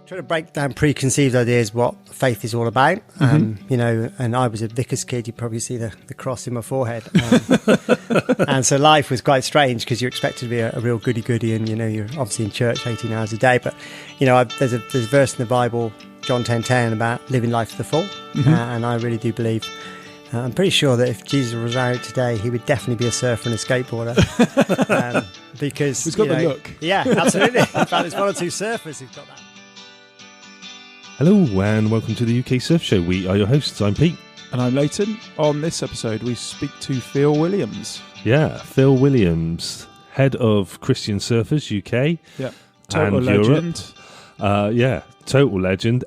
Trying to break down preconceived ideas what faith is all about. And I was a vicar's kid. You probably see the cross in my forehead. And so life was quite strange because you're expected to be a real goody-goody, and you're obviously in church 18 hours a day. But there's a verse in the Bible, John 10:10, about living life to the full. And I really do believe. I'm pretty sure that if Jesus was out today, he would definitely be a surfer and a skateboarder. Because he's got the look. Yeah, absolutely. In fact, there's one or two surfers who've got that. Hello and welcome to the UK Surf Show. We are your hosts. I'm Pete. And I'm Leighton. On this episode, we speak to Phil Williams. Yeah, Phil Williams, head of Christian Surfers UK. Yeah, total legend. Total legend.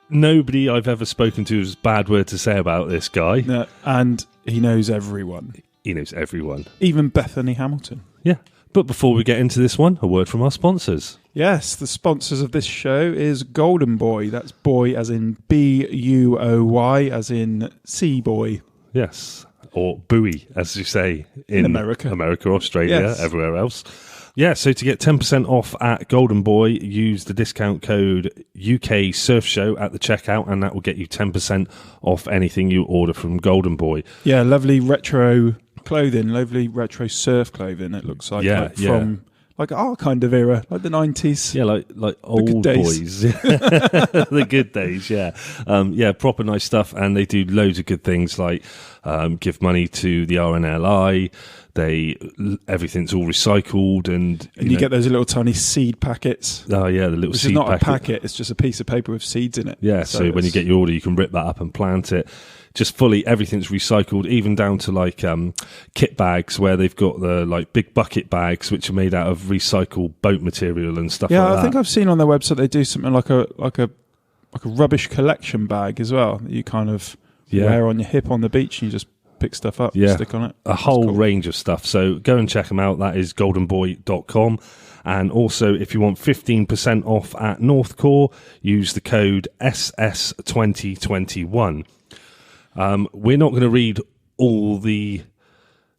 Nobody I've ever spoken to has a bad word to say about this guy. No, and he knows everyone. He knows everyone. Even Bethany Hamilton. Yeah. But before we get into this one, a word from our sponsors. Yes, the sponsors of this show is Golden Boy. That's boy as in B-U-O-Y, as in sea boy. Yes, or buoy, as you say in America, Australia, yes. Everywhere else. Yeah, so to get 10% off at Golden Boy, use the discount code UK Surf Show at the checkout, and that will get you 10% off anything you order from Golden Boy. Yeah, lovely retro clothing, lovely retro surf clothing. It looks like, from like our kind of era, like the 90s. Yeah, like old boys. The good days, yeah. Proper nice stuff, and they do loads of good things like give money to the RNLI. Everything's all recycled, and you get those little tiny seed packets. Oh yeah, the little Which seed is not packet. a packet; it's just a piece of paper with seeds in it. Yeah, so when you get your order, you can rip that up and plant it. Just fully, everything's recycled, even down to like kit bags where they've got the like big bucket bags which are made out of recycled boat material and stuff like that. Yeah, I think I've seen on their website they do something like a rubbish collection bag as well that you kind of wear on your hip on the beach and you just pick stuff up and stick on it. A whole range of stuff. So go and check them out. That is goldenboy.com. And also, if you want 15% off at Northcore, use the code SS2021. We're not going to read all the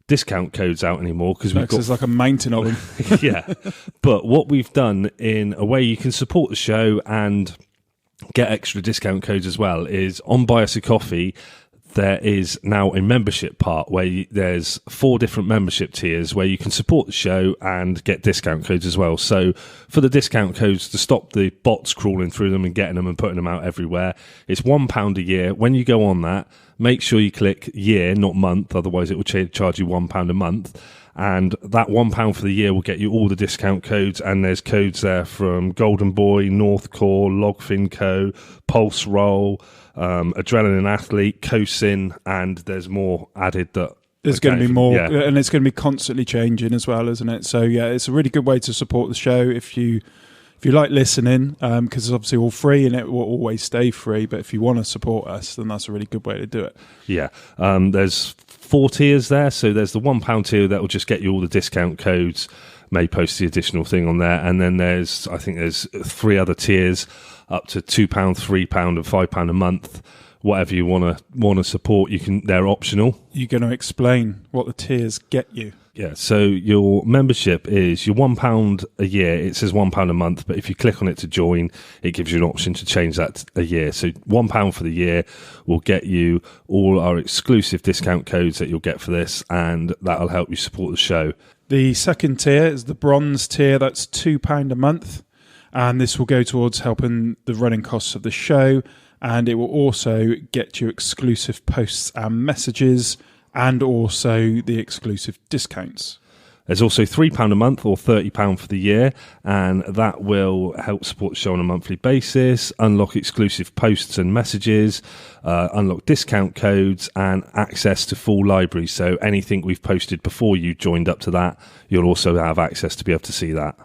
discount codes out anymore because there's like a mountain of them. Yeah. But what we've done in a way you can support the show and get extra discount codes as well is on Buy Us a Coffee. There is now a membership part where there's 4 different membership tiers where you can support the show and get discount codes as well. So for the discount codes, to stop the bots crawling through them and getting them and putting them out everywhere, it's £1 a year. When you go on that, make sure you click year, not month, otherwise it will charge you £1 a month. And that £1 for the year will get you all the discount codes, and there's codes there from Golden Boy, Northcore, Logfin Co, Pulse Roll, Adrenaline Athlete, Cosin, and there's more added that there's going to be more, and it's going to be constantly changing as well, isn't it? So yeah, it's a really good way to support the show if you like listening, because it's obviously all free and it will always stay free. But if you want to support us, then that's a really good way to do it. Yeah, there's 4 tiers there. So there's the £1 tier that will just get you all the discount codes. May post the additional thing on there, and then there's 3 other tiers up to £2, £3, and £5 a month. Whatever you want to support, they're optional. You're going to explain what the tiers get you. Yeah, so your membership is your £1 a year. It says £1 a month, but if you click on it to join, it gives you an option to change that a year. So £1 for the year will get you all our exclusive discount codes that you'll get for this, and that'll help you support the show. The second tier is the bronze tier. That's £2 a month, and this will go towards helping the running costs of the show, and it will also get you exclusive posts and messages, and also the exclusive discounts. There's also £3 a month or £30 for the year, and that will help support the show on a monthly basis, unlock exclusive posts and messages, unlock discount codes, and access to full libraries. So anything we've posted before you joined up to that, you'll also have access to be able to see that.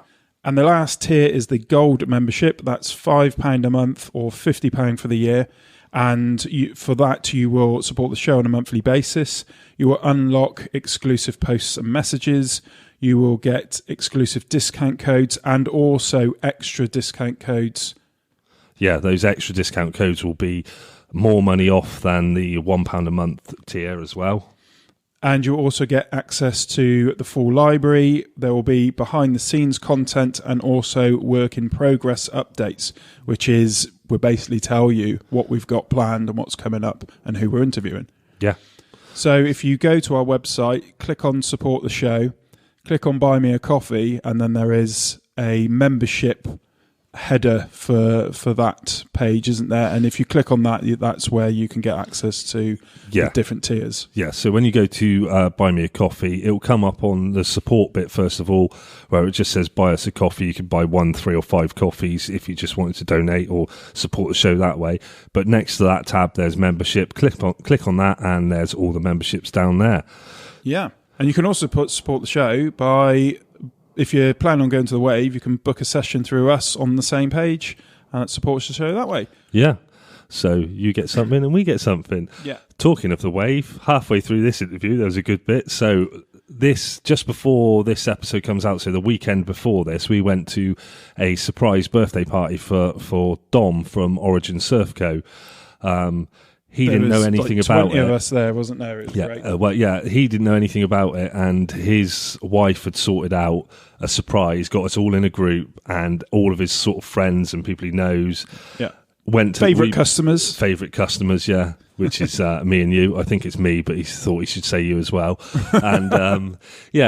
And the last tier is the gold membership. That's £5 a month or £50 for the year. And for that, you will support the show on a monthly basis. You will unlock exclusive posts and messages. You will get exclusive discount codes and also extra discount codes. Yeah, those extra discount codes will be more money off than the £1 a month tier as well. And you'll also get access to the full library. There will be behind the scenes content and also work in progress updates, which is we'll basically tell you what we've got planned and what's coming up and who we're interviewing. Yeah. So if you go to our website, click on support the show, click on buy me a coffee, and then there is a membership header for that page, isn't there? And if you click on that, that's where you can get access to the different tiers. Yeah, so when you go to buy me a coffee, it'll come up on the support bit first of all, where it just says buy us a coffee. You can buy 1, 3 or 5 coffees if you just wanted to donate or support the show that way. But next to that tab, there's membership. Click on that, and there's all the memberships down there. Yeah, and you can also support the show by, if you plan on going to the Wave, you can book a session through us on the same page, and it supports the show that way. Yeah. So you get something and we get something. Yeah. Talking of the Wave, halfway through this interview, there was a good bit. So just before this episode comes out, so the weekend before this, we went to a surprise birthday party for Dom from Origin Surf Co. He didn't know anything about it. 20 of us there, wasn't there? It was great. He didn't know anything about it, and his wife had sorted out a surprise, got us all in a group, and all of his sort of friends and people he knows. Yeah. Went to favourite customers, yeah, which is me and you. I think it's me, but he thought he should say you as well. And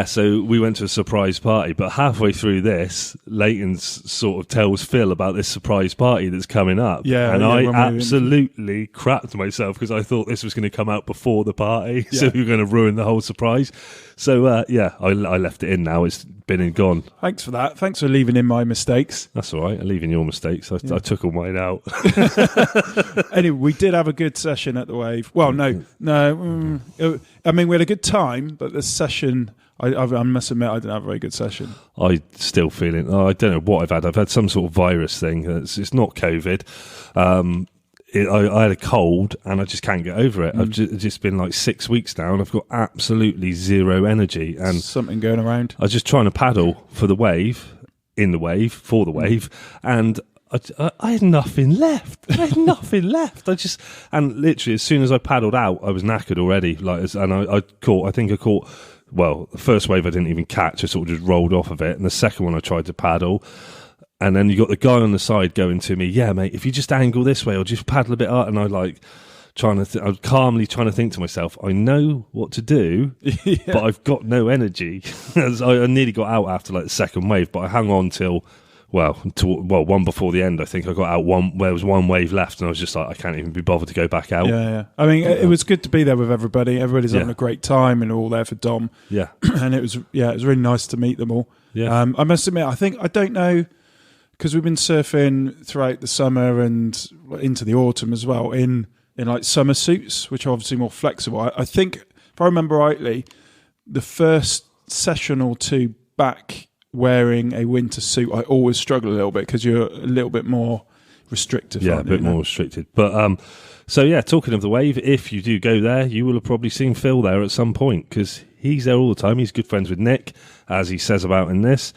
so we went to a surprise party. But halfway through this, Leighton's sort of tells Phil about this surprise party that's coming up. Yeah, and I absolutely crapped myself because I thought this was going to come out before the party, so we were going to ruin the whole surprise. So I left it in now. It's been and gone. Thanks for that. Thanks for leaving in my mistakes. That's all right. I'm leaving your mistakes. I took all mine out. Anyway, we did have a good session at the Wave. Well, no. I mean, we had a good time, but the session, I must admit, I didn't have a very good session. I still feeling. I don't know what I've had. I've had some sort of virus thing. It's not COVID. I had a cold and I just can't get over it. I've just been like 6 weeks now and I've got absolutely zero energy. And something going around. I was just trying to paddle for the wave, in the wave, for the wave, and I had nothing left. And literally as soon as I paddled out, I was knackered already. I caught. Well, the first wave I didn't even catch. I sort of just rolled off of it, and the second one I tried to paddle. And then you got the guy on the side going to me, yeah, mate, if you just angle this way or just paddle a bit out. And I I'm calmly trying to think to myself, I know what to do, but I've got no energy. I nearly got out after like the second wave, but I hung on till one before the end. I think I got out where there was one wave left, and I was just like, I can't even be bothered to go back out. Yeah. I mean, it was good to be there with everybody. Everybody's having a great time, and all there for Dom. Yeah, and it was really nice to meet them all. Yeah, I must admit, I don't know. Because we've been surfing throughout the summer and into the autumn as well in like summer suits, which are obviously more flexible. I think, if I remember rightly, the first session or two back wearing a winter suit, I always struggle a little bit because you're a little bit more restrictive. Yeah, a bit more restricted. But talking of the Wave, if you do go there, you will have probably seen Phil there at some point because he's there all the time. He's good friends with Nick, as he says about in this.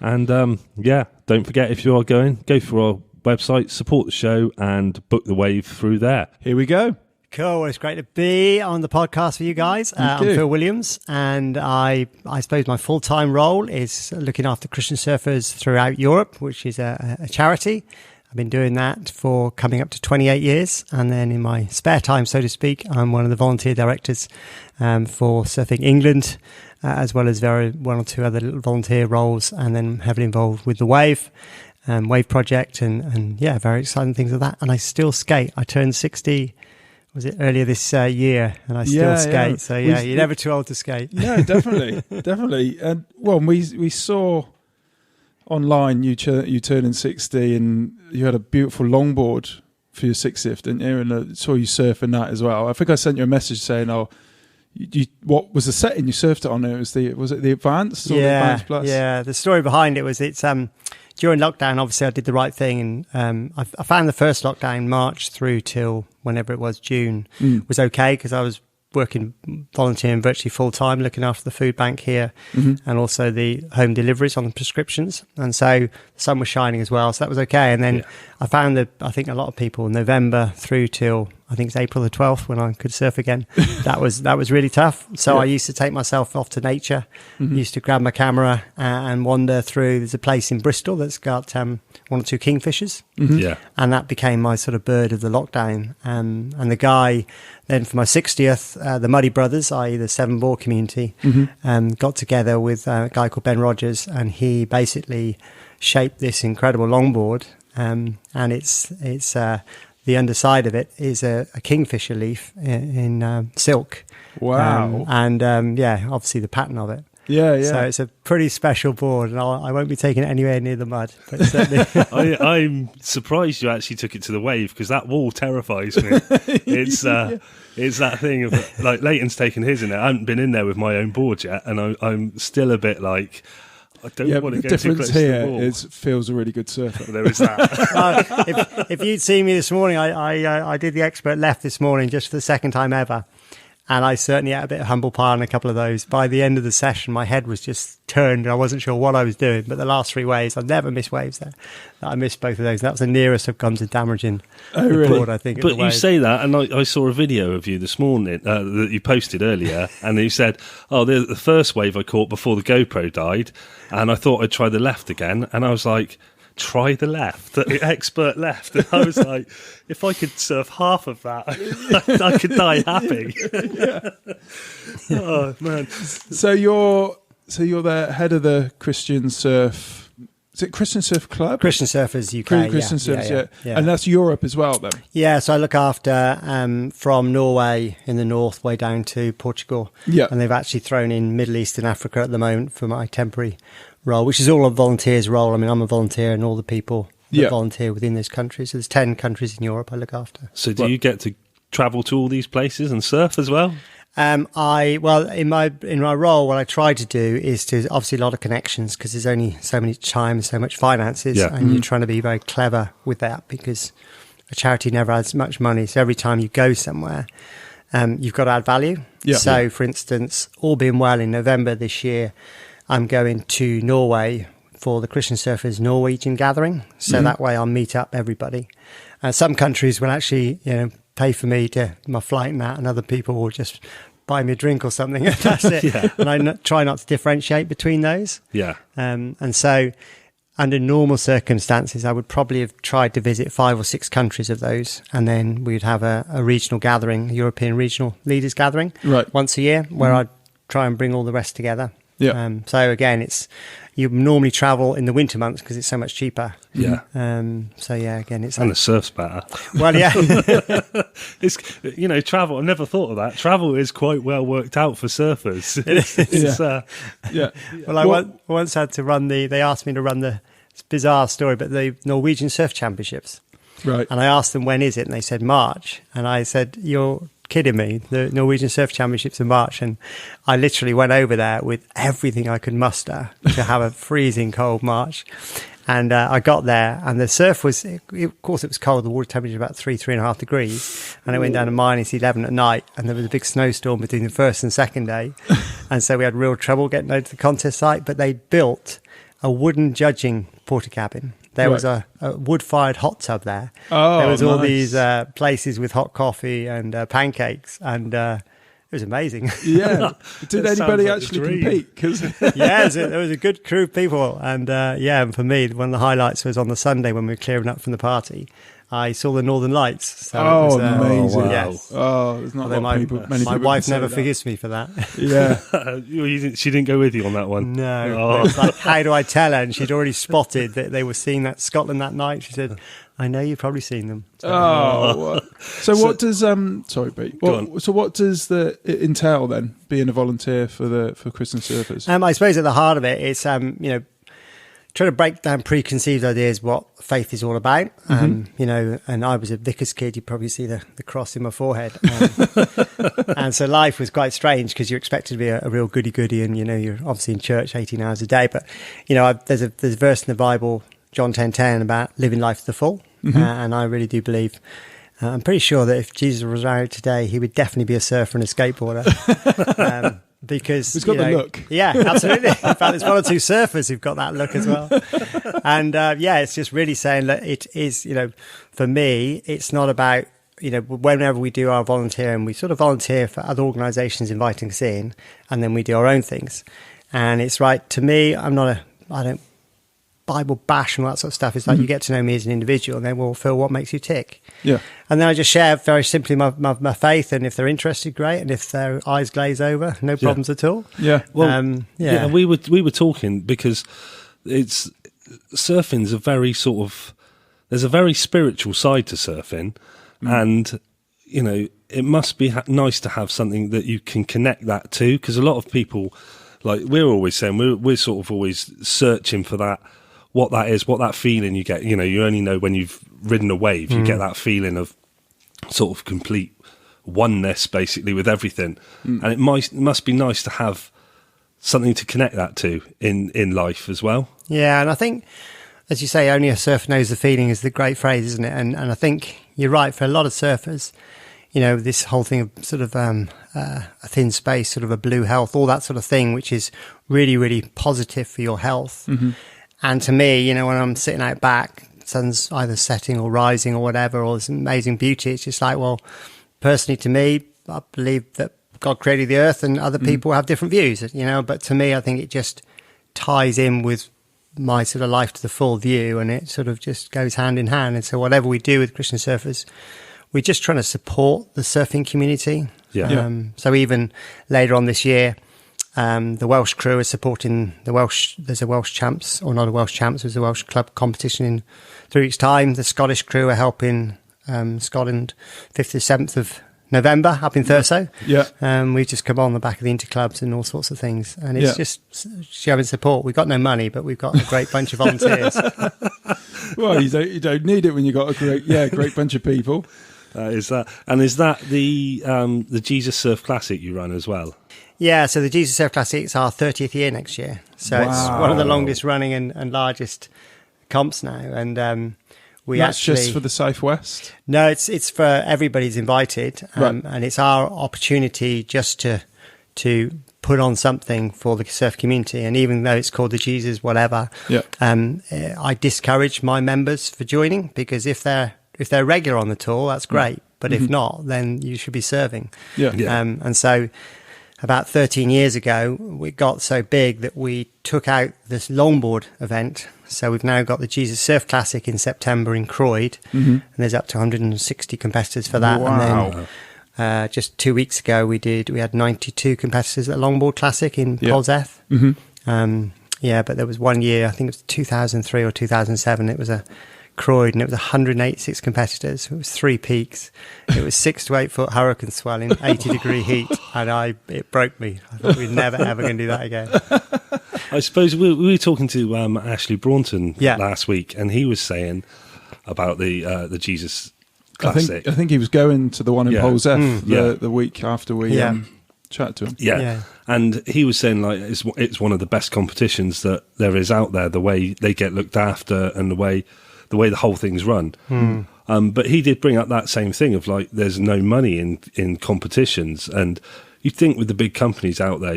And don't forget, if you are going, go for our website, support the show, and book the Wave through there. Here we go. Cool. Well, it's great to be on the podcast for you guys. I'm Phil Williams, and I suppose my full-time role is looking after Christian surfers throughout Europe, which is a charity. I've been doing that for coming up to 28 years. And then in my spare time, so to speak, I'm one of the volunteer directors for Surfing England, as well as one or two other little volunteer roles, and then heavily involved with the Wave Project, and very exciting things like that. And I still skate. I turned 60, was it earlier this year, and I still skate. Yeah. So you're never too old to skate. No, definitely. And we saw online you turning 60, and you had a beautiful longboard for your 60th, didn't you? And I saw you surfing that as well. I think I sent you a message saying, what was the setting you surfed it on? Was it the Advanced or the Advanced Plus? Yeah, the story behind it was it's during lockdown, obviously I did the right thing, and I found the first lockdown, March through till whenever it was, June, was okay because I was volunteering virtually full time, looking after the food bank here, and also the home deliveries on the prescriptions. And so the sun was shining as well, so that was okay. And then I found that I think a lot of people November through till I think it's April the 12th when I could surf again. That was really tough. So I used to take myself off to nature. Used to grab my camera and wander through. There's a place in Bristol that's got one or two kingfishers. Yeah. And that became my sort of bird of the lockdown. And the guy then for my 60th, the Muddy Brothers, i.e. the Seven Ball community, got together with a guy called Ben Rogers, and he basically shaped this incredible longboard. And it's the underside of it is a kingfisher leaf in silk. Wow. Obviously the pattern of it. Yeah. So it's a pretty special board, and I won't be taking it anywhere near the mud. But certainly, I'm surprised you actually took it to the wave, because that wall terrifies me. It's that thing of like Leighton's taken his in it. I haven't been in there with my own board yet, and I'm still a bit like, I don't want to go too close to the wall. The difference here is Phil's a really good surfer. There is that. if you'd seen me this morning, I did the expert left this morning just for the second time ever. And I certainly had a bit of humble pie on a couple of those. By the end of the session, my head was just turned. I wasn't sure what I was doing. But the last three waves, I've never missed waves there. I missed both of those. That was the nearest I've come to damaging the board, I think. But you say that, and I saw a video of you this morning that you posted earlier, and you said, the first wave I caught before the GoPro died, and I thought I'd try the left again. And I was like, try the left, the expert left. And I was like, if I could surf half of that, I could die happy. Oh man! So you're the head of the Christian Surf. Is it Christian Surf Club? Christian Surfers UK. Christian Surfers, yeah. And that's Europe as well, then. Yeah, so I look after from Norway in the north way down to Portugal. Yeah, and they've actually thrown in Middle East and Africa at the moment for my temporary role, which is all a volunteer's role. I mean, I'm a volunteer, and all the people that volunteer within those countries. So there's 10 countries in Europe I look after. So do you get to travel to all these places and surf as well? In my role, what I try to do is to obviously a lot of connections, because there's only so many time, so much finances, and you're trying to be very clever with that, because a charity never has much money. So every time you go somewhere, you've got to add value. So, for instance, all being well, in November this year, I'm going to Norway for the Christian Surfers Norwegian gathering. So that way I'll meet up everybody. Some countries will actually, pay for me to my flight and that, and other people will just buy me a drink or something. That's it. And I try not to differentiate between those. And so under normal circumstances, I would probably have tried to visit 5 or 6 countries of those, and then we'd have a regional gathering, a European regional leaders gathering, once a year, where I'd try and bring all the rest together. So again, you normally travel in the winter months because it's so much cheaper. Again, it's and the surf's better. Well, yeah. It's travel. I never thought of that. Travel is quite well worked out for surfers. Well, I once had to run they asked me to run it's a bizarre story, but the Norwegian Surf Championships. Right. And I asked them, when is it? And they said March. And I said, you're kidding me, the Norwegian Surf Championships in March. And I literally went over there with everything I could muster to have a freezing cold March. And I got there, and the surf was, of course, it was cold. The water temperature was about 3.5 degrees, and it went down to -11 at night. And there was a big snowstorm between the first and second day, and so we had real trouble getting over to the contest site. But they built a wooden judging porta cabin. There was a wood-fired hot tub there. There was all these places with hot coffee and pancakes, and it was amazing. Yeah. Did anybody actually compete? There was a good crew of people. And and for me, one of the highlights was on the Sunday when we were clearing up from the party. I saw the Northern Lights. So it was, amazing. Wow. Yes. There's not a lot of people. My wife never forgives me for that. Yeah. She didn't go with you on that one? No. It's like, how do I tell her? And she'd already spotted that they were seeing that Scotland that night. She said, I know you've probably seen them. So what does sorry, Pete. So what does it entail then, being a volunteer for Christian Surfers? I suppose at the heart of it, it's trying to break down preconceived ideas what faith is all about. And I was a vicar's kid. You probably see the cross in my forehead. And so life was quite strange, because you're expected to be a real goody-goody, and you're obviously in church 18 hours a day. But there's a verse in the Bible, John 10:10, about living life to the full. And I really do believe, I'm pretty sure that if Jesus was around today, he would definitely be a surfer and a skateboarder. because it's got the look. Yeah, absolutely. In fact, there's one or two surfers who've got that look as well. And it's just really saying that it is, for me, it's not about, whenever we do our volunteering, we sort of volunteer for other organisations inviting us in, and then we do our own things. And it's right, to me, I don't Bible bash and all that sort of stuff. It's like you get to know me as an individual, and then we'll feel what makes you tick. Yeah. And then I just share very simply my faith, and if they're interested, great. And if their eyes glaze over, no problems at all. Yeah. Well, we were talking because surfing's a very sort of, there's a very spiritual side to surfing, and it must be nice to have something that you can connect that to, because a lot of people, like we're always saying, we're sort of always searching for that. What that is, what that feeling you get, you only know when you've ridden a wave, you get that feeling of sort of complete oneness basically with everything. And it must be nice to have something to connect that to in life as well. Yeah, and I think, as you say, only a surfer knows the feeling is the great phrase, isn't it? And I think you're right, for a lot of surfers, this whole thing of sort of a thin space, sort of a blue health, all that sort of thing, which is really, really positive for your health. Mm-hmm. And to me, when I'm sitting out back, sun's either setting or rising or whatever, or this amazing beauty, it's just like, well, personally to me, I believe that God created the earth and other people have different views, but to me, I think it just ties in with my sort of life to the full view, and it sort of just goes hand in hand. And so whatever we do with Christian surfers, we're just trying to support the surfing community. Yeah. So even later on this year, the Welsh crew is supporting there's a Welsh champs, or not a Welsh champs, there's a Welsh club competition in 3 weeks' time. The Scottish crew are helping Scotland 5th to 7th of November up in Thurso. Yeah. We've just come on the back of the interclubs and all sorts of things. And it's just showing support. We've got no money, but we've got a great bunch of volunteers. Well, you don't need it when you've got a great bunch of people. Is that the Jesus Surf Classic you run as well? Yeah, so the Jesus Surf Classic's our 30th year next year. So It's one of the longest running and largest comps now. And that's just for the Southwest? No, it's for everybody's invited. Right. And it's our opportunity just to put on something for the surf community. And even though it's called the Jesus whatever, I discourage my members for joining, because if they're regular on the tour, that's great. But if not, then you should be serving. Yeah. And so about 13 years ago, we got so big that we took out this longboard event. So we've now got the Jesus Surf Classic in September in Croyd, and there's up to 160 competitors for that. Wow. And then just 2 weeks ago, we had 92 competitors at the Longboard Classic in Polseth. But there was 1 year, I think it was 2003 or 2007, it was a Croyd, and it was 186 competitors. It was 3 peaks. It was 6 to 8 foot hurricane swelling, 80-degree heat, and it broke me. I thought we'd never ever going to do that again. I suppose we were talking to Ashley Braunton last week, and he was saying about the Jesus Classic. I think he was going to the one in Polseth the week after we chatted to him. Yeah. And he was saying like it's one of the best competitions that there is out there. The way they get looked after and the way the whole thing's run. But he did bring up that same thing of like there's no money in competitions, and you'd think with the big companies out there,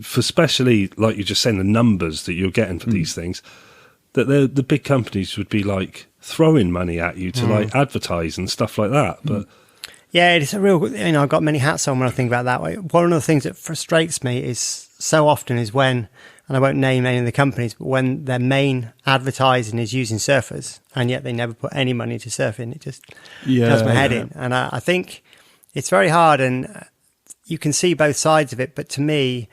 for especially like you're just saying the numbers that you're getting for these things, that the big companies would be like throwing money at you to like advertise and stuff like that. But yeah, it's a real, I've got many hats on when I think about that way. One of the things that frustrates me is so often is when, and I won't name any of the companies, but when their main advertising is using surfers, and yet they never put any money into surfing, it just does my head in. And I think it's very hard, and you can see both sides of it, but to me,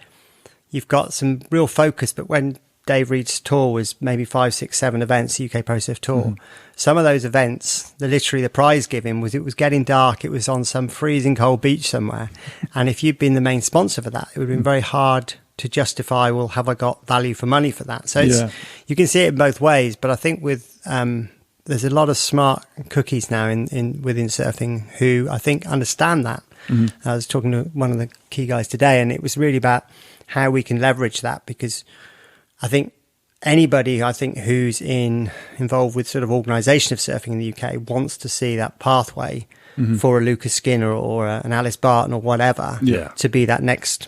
you've got some real focus. But when Dave Reed's tour was maybe 5, 6, 7 events, the UK Pro Surf Tour, some of those events, the prize giving was, it was getting dark, it was on some freezing cold beach somewhere, and if you'd been the main sponsor for that, it would have been very hard to justify, well, have I got value for money for that? So you can see it in both ways, but I think with there's a lot of smart cookies now within surfing who I think understand that. I was talking to one of the key guys today, and it was really about how we can leverage that, because I think anybody who's involved with sort of organisation of surfing in the UK wants to see that pathway for a Lucas Skinner or an Alice Barton or whatever to be that next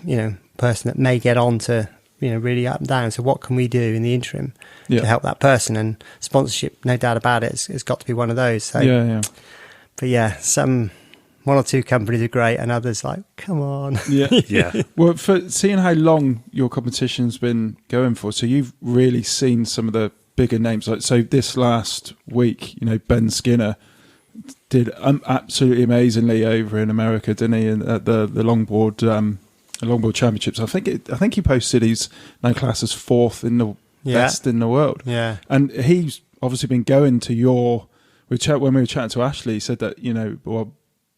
person that may get on to, really up and down. So what can we do in the interim to help that person? And sponsorship, no doubt about it, it's got to be one of those. So, but one or two companies are great, and others like, come on. Yeah. Well, for seeing how long your competition's been going for, so you've really seen some of the bigger names. Like, so this last week, Ben Skinner did absolutely amazingly over in America, didn't he? And at the longboard championships, I think he posted he's now classed as 4th in the best in the world. Yeah, and he's obviously been going to when we were chatting to Ashley, he said that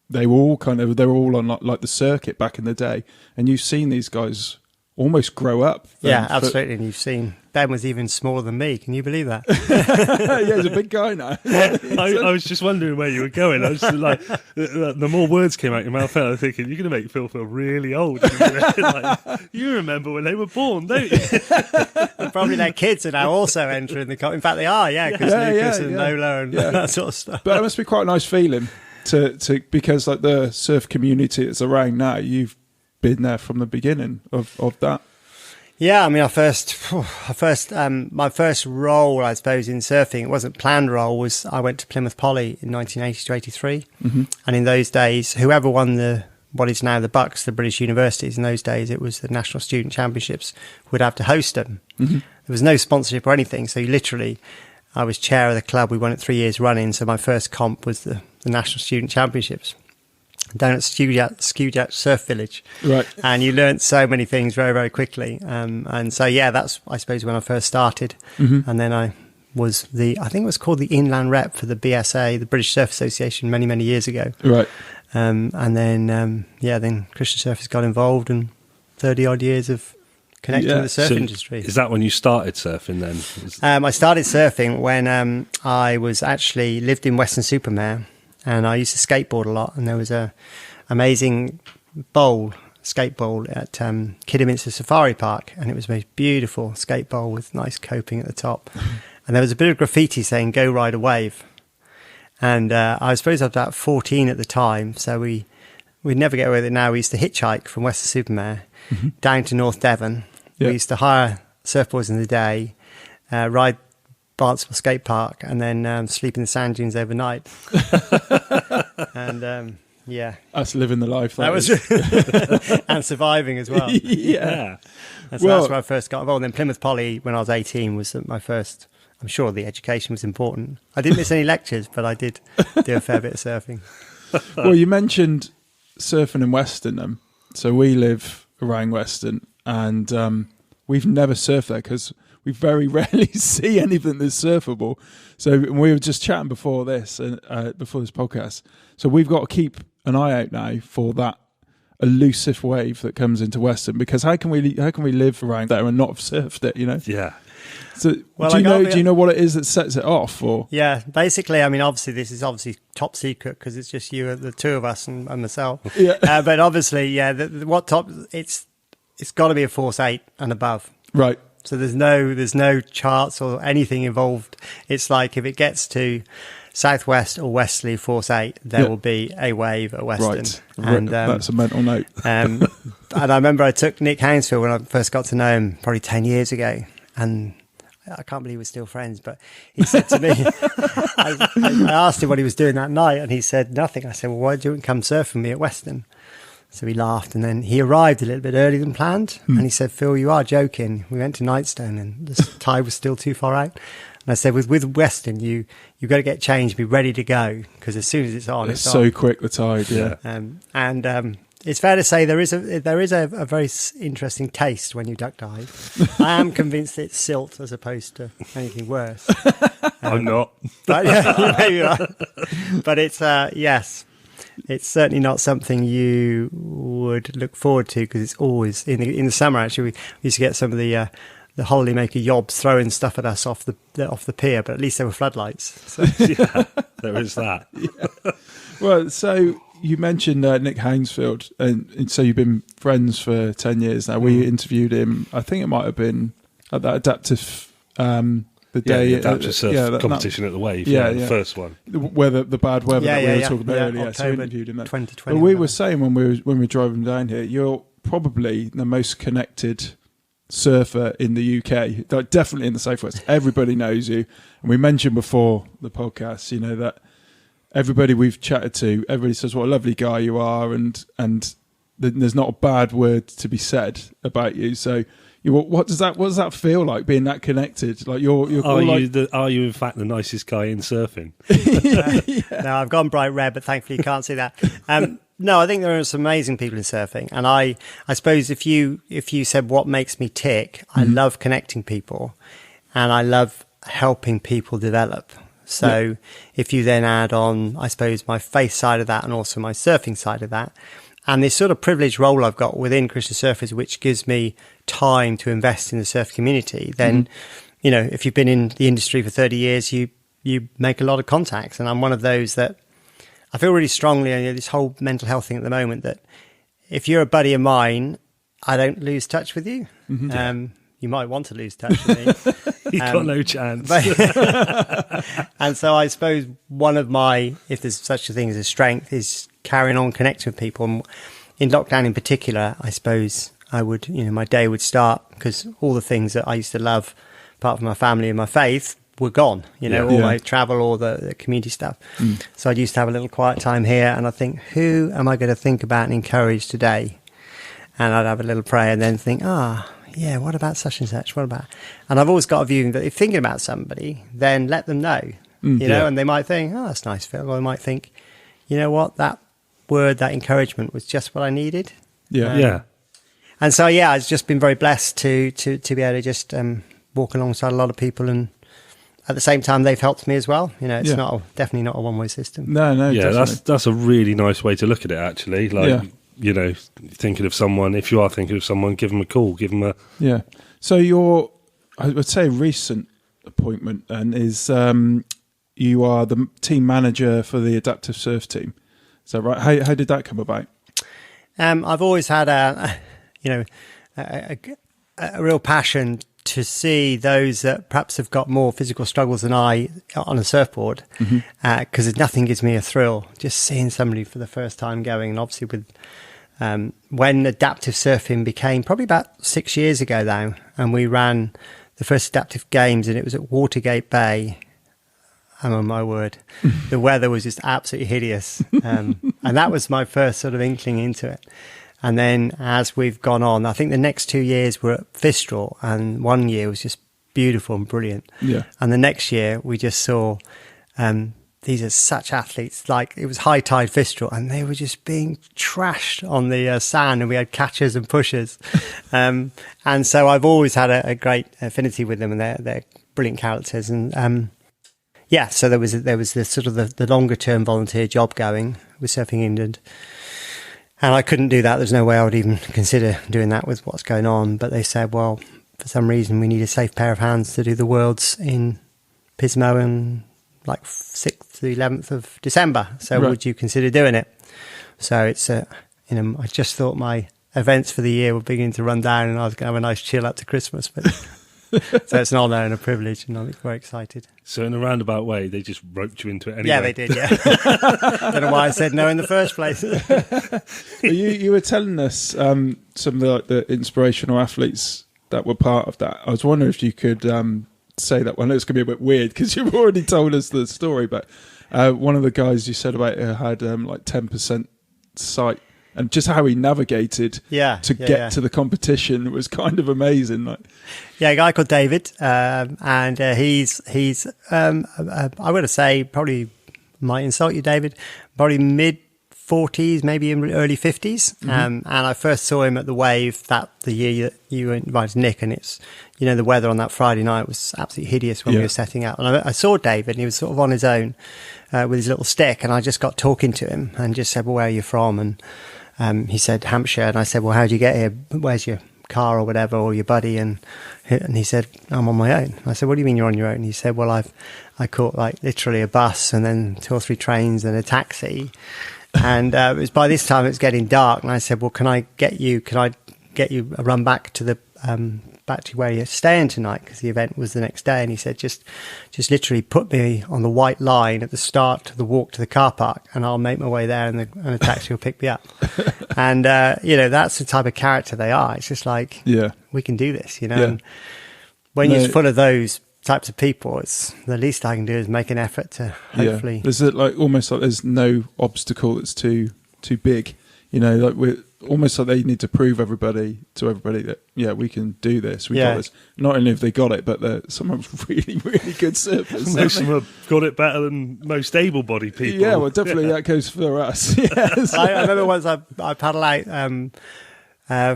they were all on like the circuit back in the day, and you've seen these guys almost grow up. Yeah, absolutely. And you've seen Ben was even smaller than me. Can you believe that? Yeah, he's a big guy now. I was just wondering where you were going. I was just like, the more words came out your mouth, I was thinking, you're going to make Phil feel really old. You remember when they were born, don't you? Probably their kids are now also entering the. In fact, they are. Yeah, because Lucas and Nola and that sort of stuff. But it must be quite a nice feeling to because like the surf community that's around now, you've been there from the beginning of that. Yeah, I mean, my first role, I suppose, in surfing, it wasn't planned role, was I went to Plymouth Poly in 1980 to 83. Mm-hmm. And in those days, whoever won what is now the Bucks, the British universities, in those days, it was the National Student Championships, would have to host them. Mm-hmm. There was no sponsorship or anything. So I was chair of the club. We won it 3 years running. So my first comp was the National Student Championships down at Skewjack Surf Village. Right. And you learnt so many things very, very quickly. And so, that's, I suppose, when I first started. Mm-hmm. And then I was I think it was called the inland rep for the BSA, the British Surf Association, many, many years ago. Right. And then, then Christian Surfers got involved, and 30 odd years of connecting with the surf industry. Is that when you started surfing then? I started surfing when I was actually lived in Weston-super-Mare. And I used to skateboard a lot, and there was a amazing skate bowl at Kidderminster Safari Park, and it was a most beautiful skate bowl with nice coping at the top. And there was a bit of graffiti saying "Go ride a wave," and I suppose I was about 14 at the time, so we'd never get away with it now. We used to hitchhike from Weston-super-Mare down to North Devon. Yeah. We used to hire surfboards in the day, ride Barnstable Skate Park, and then sleep in the sand dunes overnight. And that's living the life. That was and surviving as well. Yeah. And so that's where I first got involved. And then Plymouth Poly, when I was 18, was my first. I'm sure the education was important. I didn't miss any lectures, but I did do a fair bit of surfing. Well, you mentioned surfing in Weston. So we live around Weston, and we've never surfed there because we very rarely see anything that's surfable. So we were just chatting before this podcast. So we've got to keep an eye out now for that elusive wave that comes into Weston, because how can we live around there and not have surfed it? Yeah. So do you know what it is that sets it off? Or basically, I mean, obviously this is top secret because it's just you, the two of us, and myself. Yeah. But obviously, it's got to be a force 8 and above. Right. So there's no charts or anything involved. It's like if it gets to southwest or westerly force 8, there will be a wave at Weston. Right. And that's a mental note. And I remember I took Nick Haynesfield when I first got to know him, probably 10 years ago, and I can't believe we're still friends, but he said to me, I asked him what he was doing that night, and he said nothing. I said, well, why don't you come surf with me at Weston? So he laughed, and then he arrived a little bit earlier than planned. And he said, Phil, you are joking. We went to Nightstone, and the tide was still too far out. And I said, with Weston, you've got to get changed, be ready to go, because as soon as it's on, it's so on. Quick, the tide, yeah. And it's fair to say there is a very interesting taste when you duck dive. I am convinced it's silt as opposed to anything worse. I'm not. But maybe you are. But it's yes. It's certainly not something you would look forward to, because it's always in the summer. Actually, we used to get some of the holidaymaker yobs throwing stuff at us off the pier, but at least there were floodlights. So. Yeah, there is that. Yeah. Well, so you mentioned Nick Haynesfield, and so you've been friends for 10 years now. We interviewed him. I think it might have been at that adaptive. The adaptive surf competition at the Wave, the first one, where the bad weather that we were talking about earlier. October so we interviewed him. 2020. But we were saying when we were driving down here, you're probably the most connected surfer in the UK, like definitely in the Southwest. Everybody knows you. And we mentioned before the podcast, you know, that everybody we've chatted to, everybody says what a lovely guy you are, and there's not a bad word to be said about you. So what does that feel like, being that connected? Like are you in fact the nicest guy in surfing? No, I've gone bright red, but thankfully you can't see that. No, I think there are some amazing people in surfing, and I suppose if you said what makes me tick, I love connecting people, and I love helping people develop. So if you then add on, I suppose, my faith side of that and also my surfing side of that, and this sort of privileged role I've got within Christian Surfers, which gives me time to invest in the surf community, then, you know, if you've been in the industry for 30 years, you make a lot of contacts. And I'm one of those that I feel really strongly on this whole mental health thing at the moment, that if you're a buddy of mine, I don't lose touch with you. You might want to lose touch with me. You've got no chance. And so I suppose one of my, if there's such a thing as a strength, is carrying on connecting with people. And in lockdown in particular, I suppose I would, you know, my day would start, because all the things that I used to love, apart from my family and my faith, were gone, you know, all my travel, all the community stuff. So I used to have a little quiet time here, and I think, who am I going to think about and encourage today? And I'd have a little prayer and then think, yeah, what about such and such? What about? And I've always got a view that if thinking about somebody, then let them know, you know, and they might think, that's nice, Phil. Or they might think, you know what, that word, that encouragement was just what I needed. And so, I've just been very blessed to be able to just walk alongside a lot of people, and at the same time, they've helped me as well. You know, it's definitely not a one-way system. No. Yeah, that's a really nice way to look at it, actually. Like, you know, thinking of someone, if you are thinking of someone, give them a call, give them a... Yeah. So your, I would say, recent appointment then is you are the team manager for the Adaptive Surf team. Is that right? How did that come about? I've always had a real passion to see those that perhaps have got more physical struggles than I on a surfboard, because nothing gives me a thrill just seeing somebody for the first time going. And obviously with when adaptive surfing became probably about 6 years ago now, and we ran the first adaptive games, and it was at Watergate Bay. Oh my word, the weather was just absolutely hideous, and that was my first sort of inkling into it. And then as we've gone on, I think the next 2 years were at Fistral, and 1 year was just beautiful and brilliant. Yeah. And the next year we just saw these are such athletes. Like, it was high tide Fistral, and they were just being trashed on the sand, and we had catchers and pushers. And so I've always had a great affinity with them, and they're brilliant characters. And so there was the sort of the longer term volunteer job going with Surfing England. And I couldn't do that. There's no way I would even consider doing that with what's going on. But they said, well, for some reason, we need a safe pair of hands to do the Worlds in Pismo on like 6th to 11th of December. So would you consider doing it? So it's, I just thought my events for the year were beginning to run down, and I was going to have a nice chill up to Christmas. But so it's an honour and a privilege, and I'm very excited. So in a roundabout way, they just roped you into it anyway? Yeah, they did, Don't know why I said no in the first place. You were telling us some of the inspirational athletes that were part of that. I was wondering if you could say that one. It's going to be a bit weird because you've already told us the story, but one of the guys you said about had like 10% sight, and just how he navigated to get to the competition was kind of amazing. A guy called David, and he's I would say, probably might insult you, David, probably mid-40s, maybe in early 50s. And I first saw him at the Wave the year you invited Nick, and it's, the weather on that Friday night was absolutely hideous when we were setting out. And I saw David, and he was sort of on his own with his little stick, and I just got talking to him and just said, well, where are you from? And he said, Hampshire. And I said, well, how'd you get here? Where's your car or whatever, or your buddy? And he said, I'm on my own. I said, what do you mean you're on your own? He said, well, I caught like literally a bus, and then 2 or 3 trains and a taxi. And it was by this time it was getting dark. And I said, well, can I get you a run back to the back to where you're staying tonight, because the event was the next day. And he said, just literally put me on the white line at the start of the walk to the car park, and I'll make my way there, and a taxi will pick me up. And, that's the type of character they are. It's just like, we can do this, And when you're full of those types of people, it's the least I can do is make an effort to hopefully. There's almost like there's no obstacle that's too big. Like we're almost like they need to prove to everybody that we can do this. We got this. Not only have they got it, but they're some really, really good surfers. Most of them have got it better than most able-bodied people. Yeah, well, definitely that goes for us. Yes. I remember once I paddled out.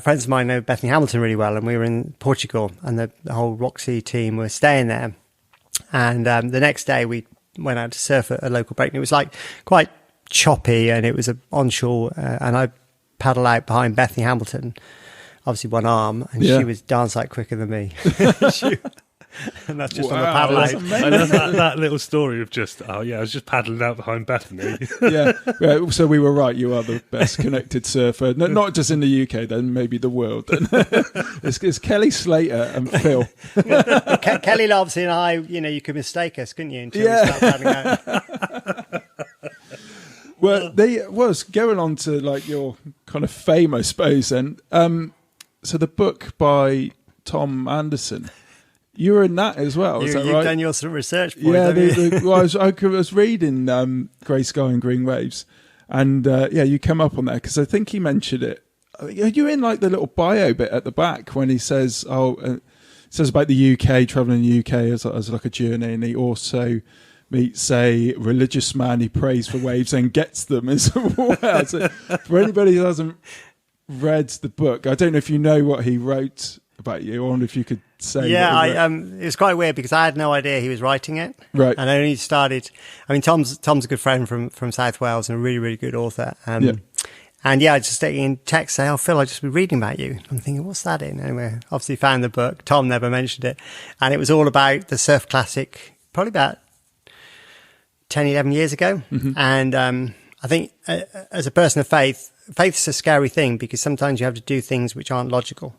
Friends of mine know Bethany Hamilton really well, and we were in Portugal, and the whole Roxy team were staying there. And the next day we went out to surf at a local break, and it was like quite choppy, and it was onshore, and I paddled out behind Bethany Hamilton, obviously one arm, and she was dance like quicker than me. And that's just on the paddle out. I love that little story of just, I was just paddling out behind Bethany. So we were right, you are the best connected surfer, not just in the UK, then maybe the world. It's Kelly Slater and Phil. Kelly Lobsey and I, you could mistake us, couldn't you, until we start paddling out. Well, they was going on to like your kind of fame, I suppose. And so the book by Tom Anderson, you were in that as well. Is that you've right? done your sort of research for it. I was reading Grey Sky and Green Waves, and you come up on there because I think he mentioned it. Are you in like the little bio bit at the back when he says, says about the UK, traveling the UK as like a journey, and he also meets a religious man he prays for waves and gets them as well. So for anybody who hasn't read the book, I don't know if you know what he wrote about you, or if you could say. It was quite weird because I had no idea he was writing it. Right. And I only started. I mean, Tom's a good friend from South Wales and a really, really good author. And I just in text say, "Oh, Phil, I just been reading about you." I'm thinking, what's that in? Anyway, obviously found the book. Tom never mentioned it, and it was all about the surf classic, probably about 10, 11 years ago. Mm-hmm. And I think as a person of faith's a scary thing because sometimes you have to do things which aren't logical.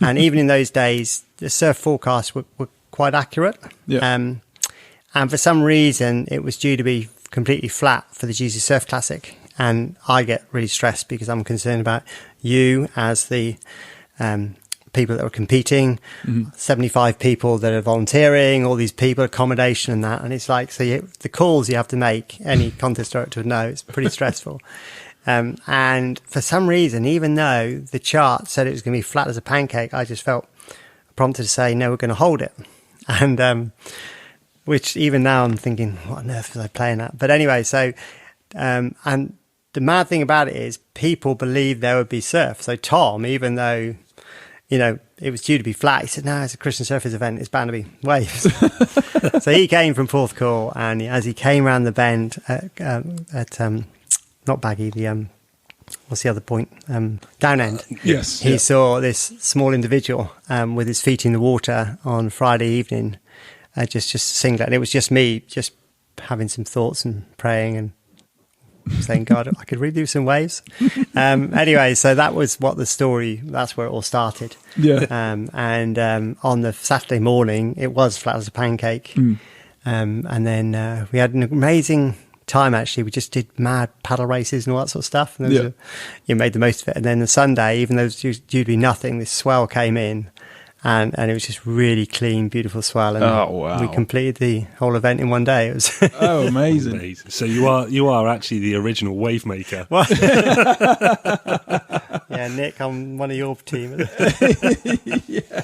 And even in those days, the surf forecasts were quite accurate. Yeah. And for some reason, it was due to be completely flat for the GC Surf Classic. And I get really stressed because I'm concerned about you as the people that are competing, 75 people that are volunteering, all these people, accommodation and that. And it's like, the calls you have to make, any contest director would know, it's pretty stressful. And for some reason, even though the chart said it was going to be flat as a pancake, I just felt prompted to say, no, we're going to hold it. And which even now I'm thinking, what on earth was I playing at? But anyway, and the mad thing about it is people believed there would be surf. So Tom, even though, it was due to be flat, he said, no, it's a Christian Surfers event, it's bound to be waves. So he came from Porthcawl, and as he came around the bend at not Baggy, what's the other point? Down End. Yes. He saw this small individual with his feet in the water on Friday evening, just singlet. And it was just me, just having some thoughts and praying and saying, God, I could really do some waves. Anyway, so that was that's where it all started. Yeah. And on the Saturday morning, it was flat as a pancake. And then we had an amazing time, actually. We just did mad paddle races and all that sort of stuff. And you made the most of it. And then the Sunday, even though it was due to be nothing, this swell came in. And it was just really clean, beautiful swell. And we completed the whole event in one day. It was amazing. So you are actually the original wave maker. Yeah, Nick, I'm one of your team. Yeah.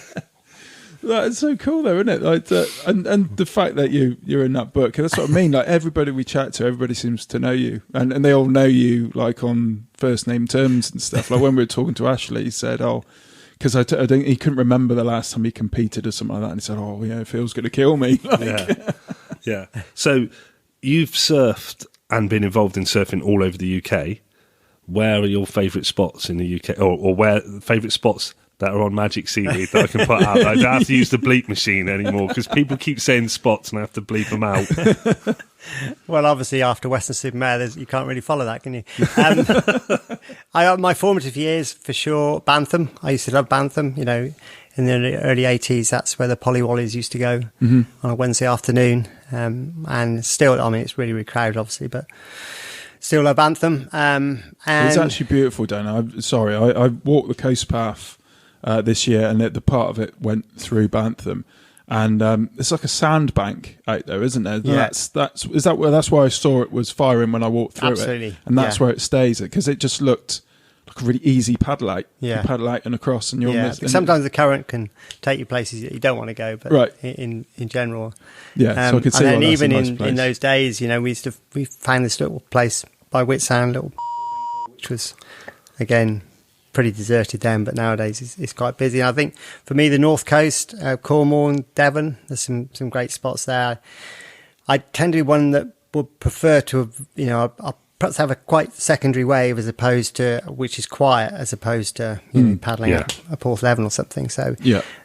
That's so cool, though, isn't it? Like, and the fact that you're in that book, that's what I mean. Like, everybody we chat to, everybody seems to know you, and they all know you like on first name terms and stuff. Like when we were talking to Ashley, he said, because I think he couldn't remember the last time he competed or something like that. And he said, Phil's going to kill me. Yeah. So you've surfed and been involved in surfing all over the UK. Where are your favourite spots in the UK? Or where favourite spots that are on Magic Seaweed that I can put out? I don't have to use the bleep machine anymore because people keep saying spots and I have to bleep them out. Well, obviously, after Western-super-Mare, you can't really follow that, can you? My formative years, for sure, Bantham. I used to love Bantham, in in the early 80s, that's where the Polywallies used to go on a Wednesday afternoon. And still, I mean, it's really, really crowded, obviously, but still love Bantham. It's actually beautiful down there. I walked the coast path this year, and the part of it went through Bantham. And it's like a sandbank out there, isn't there? Yeah. That's why I saw it was firing when I walked through Absolutely. it. And that's where it stays, because it just looked like a really easy paddle out. Yeah. You paddle out and across, and you're sometimes the current can take you places that you don't want to go, but in general. Yeah, so I could see and then why even that's a nice place. in those days, we found this little place by Whitsound, which was, again, pretty deserted then, but nowadays it's quite busy. And I think for me, the North Coast, Cornwall and Devon, there's some great spots there. I tend to be one that would prefer to have, I'll perhaps have a quite secondary wave as opposed to, which is quiet, as opposed to paddling up Porth Leven or something. So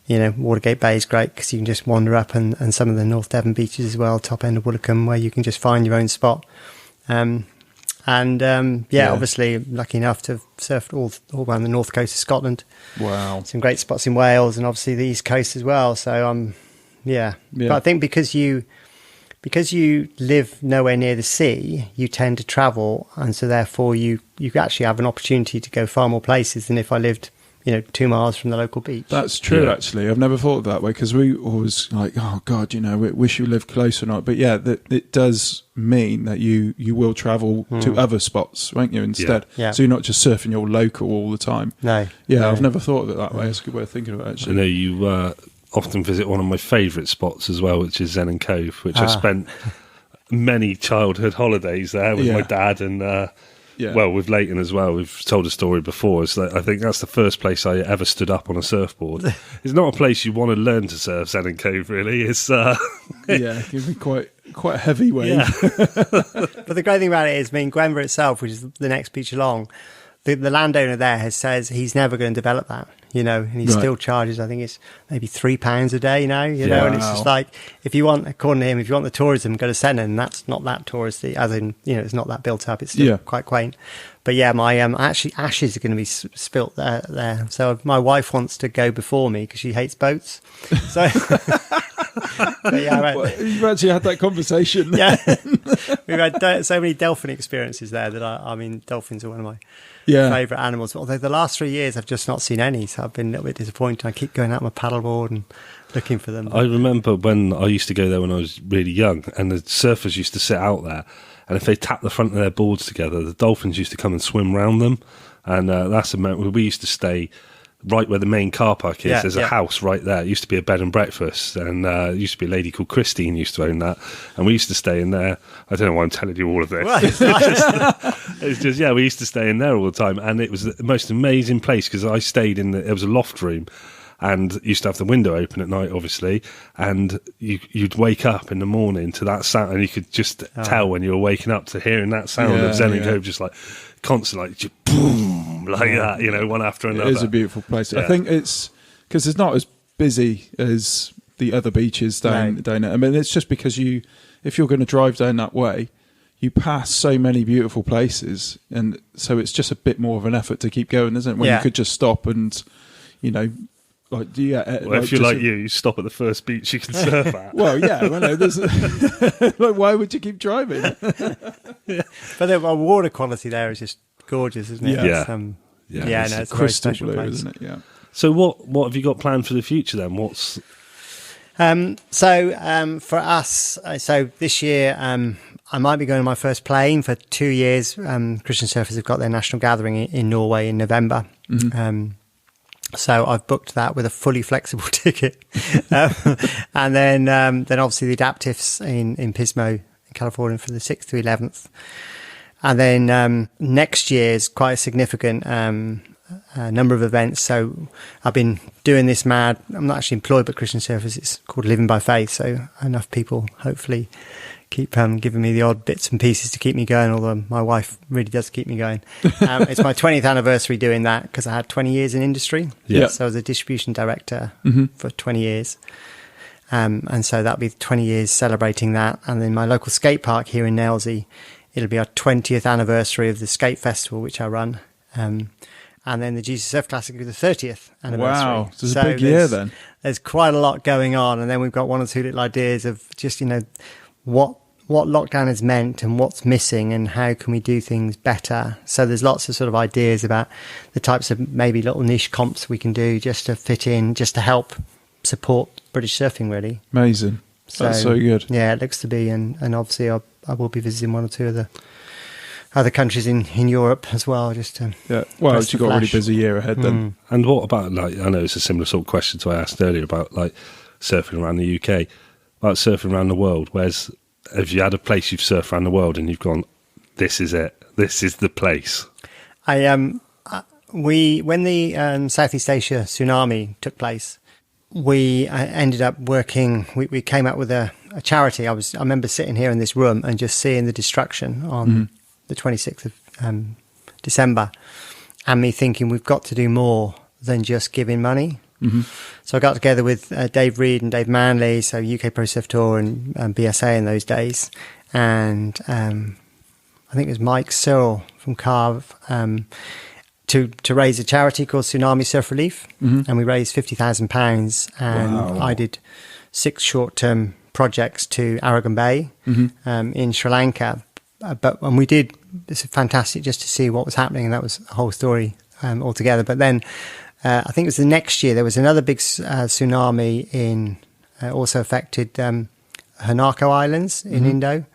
Watergate Bay is great because you can just wander up, and some of the North Devon beaches as well, top end of Woodacombe, where you can just find your own spot. Obviously lucky enough to have surfed all around the north coast of Scotland. Wow. Some great spots in Wales, and obviously the east coast as well. So But I think because you live nowhere near the sea, you tend to travel, and so therefore you actually have an opportunity to go far more places than if I lived 2 miles from the local beach. That's true, actually. I've never thought of that way, because we always like, oh God, we wish you lived closer or not. But it does mean that you will travel to other spots, won't you, instead? Yeah. So you're not just surfing your local all the time. No. I've never thought of it that way. It's a good way of thinking of it, actually. I know you often visit one of my favourite spots as well, which is Zen & Cove, which I spent many childhood holidays there with my dad and... with Leighton as well. We've told a story before. I think that's the first place I ever stood up on a surfboard. It's not a place you want to learn to surf, Zen & Cove, really. It's it can be quite a heavy wave. Yeah. But the great thing about it is, Gwenver itself, which is the next beach along, the landowner there says he's never going to develop that, and he still charges, I think it's maybe £3 a day now, and it's just like, according to him, if you want the tourism, go to Senna, and that's not that touristy, as in, it's not that built up, it's still quite quaint. But my actually ashes are going to be spilt there. So my wife wants to go before me because she hates boats. So, you've actually had that conversation. Yeah, we've had so many dolphin experiences there that dolphins are one of my favourite animals. Although the last 3 years I've just not seen any, so I've been a little bit disappointed. I keep going out on my paddleboard and looking for them. I remember when I used to go there when I was really young, and the surfers used to sit out there, and if they tapped the front of their boards together, the dolphins used to come and swim round them. And we used to stay right where the main car park is. There's a house right there. It used to be a bed and breakfast, and it used to be a lady called Christine used to own that, and we used to stay in there. I don't know why I'm telling you all of this. Well, it's just we used to stay in there all the time, and it was the most amazing place because I stayed there was a loft room, and used to have the window open at night, obviously, and you'd wake up in the morning to that sound, and you could just tell when you were waking up to hearing that sound of Zen & Cove, just like constantly, like, just boom, like that, one after another. It is a beautiful place. I think it's because it's not as busy as the other beaches down there. I mean, it's just because if you're going to drive down that way, you pass so many beautiful places, and so it's just a bit more of an effort to keep going, isn't it? When you could just stop and, if you're like you stop at the first beach you can surf at. Well, why would you keep driving? But the water quality there is just gorgeous, isn't it? It's a very crystal special blue, place. isn't it? Yeah. So what have you got planned for the future then? What's for us, so this year I might be going on my first plane for 2 years. Christian Surfers have got their national gathering in Norway in November. So I've booked that with a fully flexible ticket. And then obviously the Adaptives in Pismo, in California, for the 6th to 11th. And then next year is quite a significant number of events. So I've been doing this I'm not actually employed by Christian Surfers. It's called Living by Faith. So enough people hopefully keep giving me the odd bits and pieces to keep me going, although my wife really does keep me going. It's my 20th anniversary doing that because I had 20 years in industry. So I was a distribution director for 20 years. And so that'll be 20 years celebrating that. And then my local skate park here in Nailsea, it'll be our 20th anniversary of the skate festival, which I run. and then the Jesus Surf Classic is the 30th anniversary. Wow, so it's a big year then. There's quite a lot going on, and then we've got one or two little ideas of just, what lockdown has meant and what's missing and how can we do things better. So there's lots of sort of ideas about the types of maybe little niche comps we can do just to fit in, just to help support British surfing, really. Amazing. That's so good. Yeah, it looks to be, and obviously I will be visiting one or two of the other countries in Europe as well, just to well, you've got a really busy year ahead then. And what about, like, I know it's a similar sort of question to what I asked earlier about like surfing around the UK, about surfing around the world. Have you had a place you've surfed around the world and you've gone, this is it, this is the place? When the Southeast Asia tsunami took place, we ended up working. We came up with a charity. I remember sitting here in this room and just seeing the destruction on the 26th of December, and me thinking we've got to do more than just giving money. So I got together with Dave Reed and Dave Manley, so UK Pro Surf Tour and BSA in those days, and I think it was Mike Searle from Carve, to raise a charity called Tsunami Surf Relief, and we raised £50,000, and I did 6 short-term projects to Aragon Bay in Sri Lanka. And we did, this is fantastic just to see what was happening, and that was the whole story altogether. But then I think it was the next year, there was another big tsunami also affected Hanako Islands in Indo.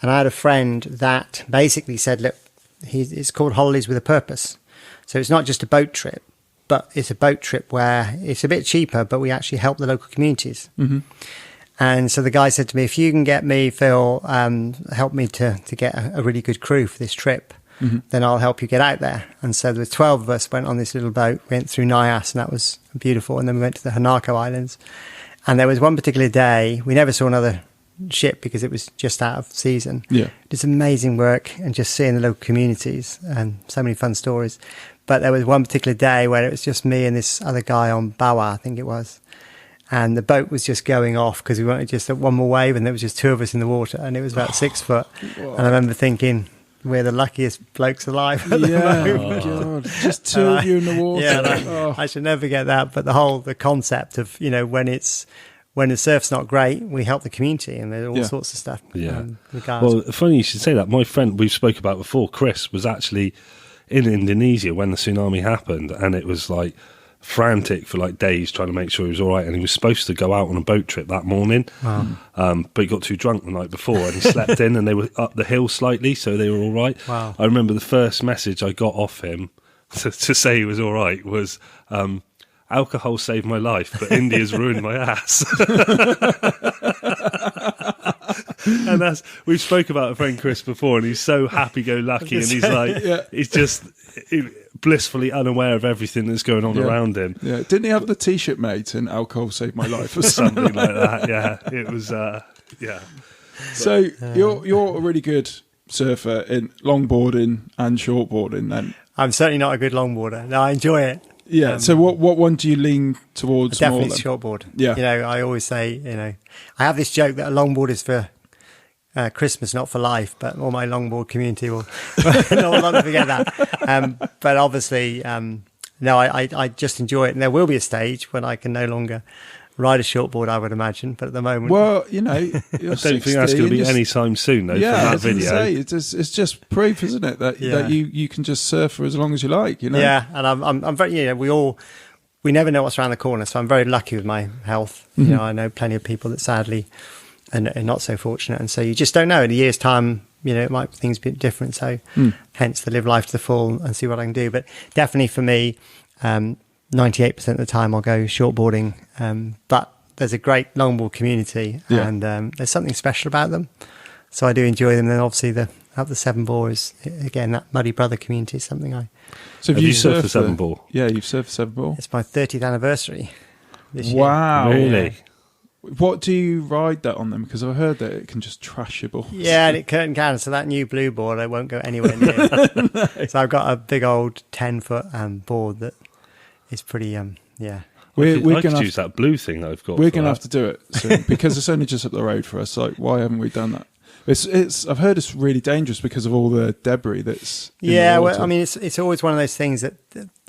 And I had a friend that basically said, look, it's called Holidays with a Purpose. So it's not just a boat trip, but it's a boat trip where it's a bit cheaper, but we actually help the local communities. And so the guy said to me, if you can get me, Phil, help me to get a really good crew for this trip, then I'll help you get out there. And so there were 12 of us, went on this little boat, went through Nias, and that was beautiful. And then we went to the Hanako Islands. And there was one particular day, we never saw another ship because it was just out of season. It's amazing work, and just seeing the local communities and so many fun stories. But there was one particular day where it was just me and this other guy on Bawa, I think it was. And the boat was just going off because we wanted just one more wave, and there was just 2 of us in the water, and it was about 6 foot. And I remember thinking, we're the luckiest blokes alive at the moment. God. Just 2 of you in the water. I should never get that. But the concept of, when the surf's not great, we help the community, and there's all sorts of stuff. Well, funny you should say that. My friend we spoke about before, Chris, was actually in Indonesia when the tsunami happened, and it was like frantic for like days trying to make sure he was all right, and he was supposed to go out on a boat trip that morning, but he got too drunk the night before and he slept in, and they were up the hill slightly, so they were all right. I remember the first message I got off him to say he was all right was, alcohol saved my life, but India's ruined my ass. And we've spoke about a friend Chris before, and he's so happy-go-lucky, and he's like, he's just blissfully unaware of everything that's going on around him. Didn't he have the T-shirt made and alcohol saved my life or something like that? It was So you're a really good surfer in longboarding and shortboarding then? I'm certainly not a good longboarder. No, I enjoy it. So what one do you lean towards more? Definitely shortboard. I always say, I have this joke that a longboard is for Christmas, not for life, but all my longboard community will not forget that. But obviously, I just enjoy it, and there will be a stage when I can no longer ride a shortboard, I would imagine. But at the moment, I don't think that's going to be any time soon, though. From that video, it's just proof, isn't it, that you can just surf for as long as you like. Yeah, and I'm very. We never know what's around the corner, so I'm very lucky with my health. I know plenty of people that sadly are not so fortunate, and so you just don't know. In a year's time, it might things be different. So hence the live life to the full and see what I can do. But definitely for me, 98% of the time I'll go shortboarding, but there's a great longboard community, and there's something special about them, so I do enjoy them. And then obviously the 7-ball is, again, that Muddy Brother community is something I... So have you surfed the 7-ball? Yeah, you've surfed the 7-ball. It's my 30th anniversary this year. Wow. Really? Yeah. What do you ride that on them? Because I've heard that it can just trash your balls. Yeah, and it can. So that new blue board, I won't go anywhere near. No. So I've got a big old 10-foot board that is pretty, We're going to use that blue thing that I've got. We're going to have to do it soon because it's only just up the road for us. Like, why haven't we done that? It's I've heard it's really dangerous because of all the debris that's in the water. Well, I mean, it's always one of those things that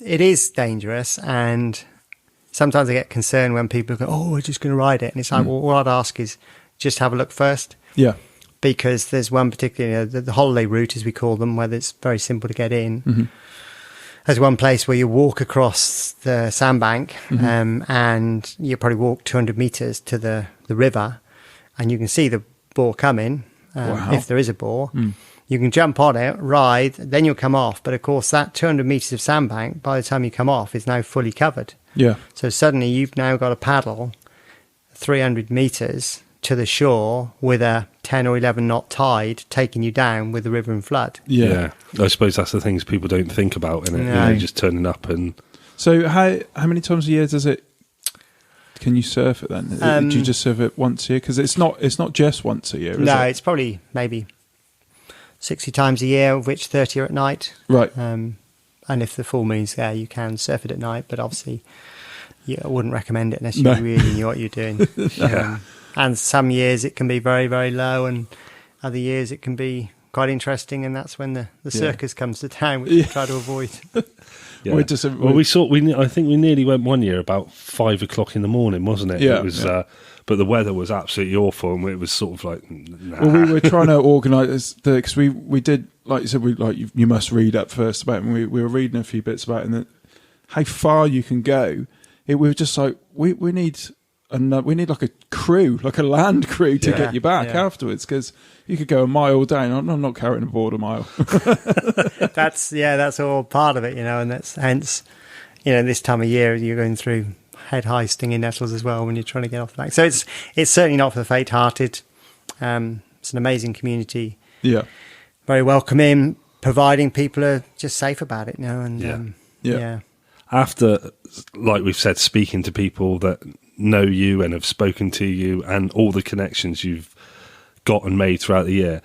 it is dangerous, and sometimes I get concerned when people go, "Oh, we're just going to ride it," and it's like, well, all I'd ask is just have a look first. Yeah. Because there's one particular, the holiday route, as we call them, where it's very simple to get in. Mm-hmm. There's one place where you walk across the sandbank, and you probably walk 200 meters to the river, and you can see the boar coming, if there is a boar. You can jump on it, ride, then you'll come off. But of course, that 200 meters of sandbank, by the time you come off, is now fully covered. Yeah. So suddenly you've now got to paddle 300 meters to the shore with a 10 or 11 knot tide taking you down with the river in flood. Yeah. I suppose that's the things people don't think about, in it. No. You know, just turning up and. So how many times a year can you surf it then? Do you just surf it once a year? Because it's not just once a year, is it? It's probably maybe 60 times a year, of which 30 are at night. Right. And if the full moon's there, you can surf it at night, but obviously I wouldn't recommend it unless you really knew what you're doing. And some years it can be very, very low, and other years it can be quite interesting, and that's when the circus comes to town, which we try to avoid. Yeah. I think we nearly went one year about 5 o'clock in the morning, wasn't it? Yeah. It was, but the weather was absolutely awful, and it was sort of like. Nah. Well, we were trying to organise because we did, like you said, you must read up first about it, and we were reading a few bits about it, and how far you can go. We were just like we need. And we need like a crew, like a land crew, to get you back afterwards, because you could go a mile down. I'm not carrying a board a mile. That's all part of it, and that's hence, this time of year you're going through head high stinging nettles as well when you're trying to get off the back. So it's certainly not for the faint-hearted. It's an amazing community. Yeah, very welcoming, providing people are just safe about it, and After, like we've said, speaking to people that know you and have spoken to you, and all the connections you've got and made throughout the year,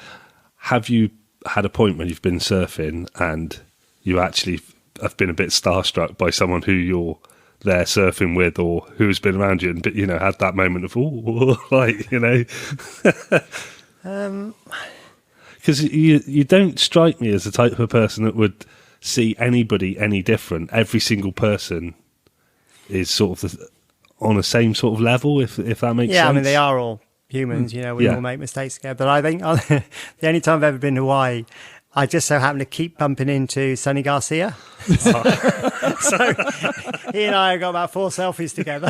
have you had a point when you've been surfing and you actually have been a bit starstruck by someone who you're there surfing with, or who's been around you, and had that moment of because you don't strike me as the type of person that would see anybody any different. Every single person is sort of on the same sort of level, if that makes sense. Yeah, I mean, they are all humans, we all make mistakes together. But I think the only time I've ever been to Hawaii, I just so happened to keep bumping into Sonny Garcia. So he and I got about 4 selfies together.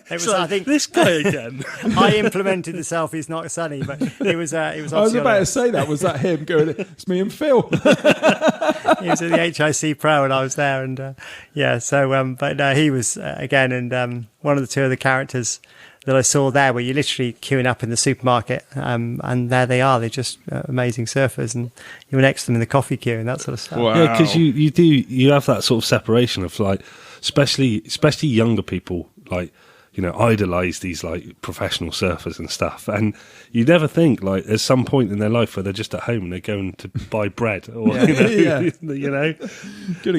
It was, I think, this guy again. I implemented the selfies, not Sonny, but it was. I was about to say that. Was that him going? It's me and Phil. He was at the HIC Pro, and I was there, and he was again, and one of the 2 of the characters that I saw there, where you're literally queuing up in the supermarket, and there they are. They're just amazing surfers, and you were next to them in the coffee queue and that sort of stuff. Wow. Yeah, because you have that sort of separation of, like, especially younger people, like, idolise these, like, professional surfers and stuff, and you never think, like, there's some point in their life where they're just at home and they're going to buy bread, or gonna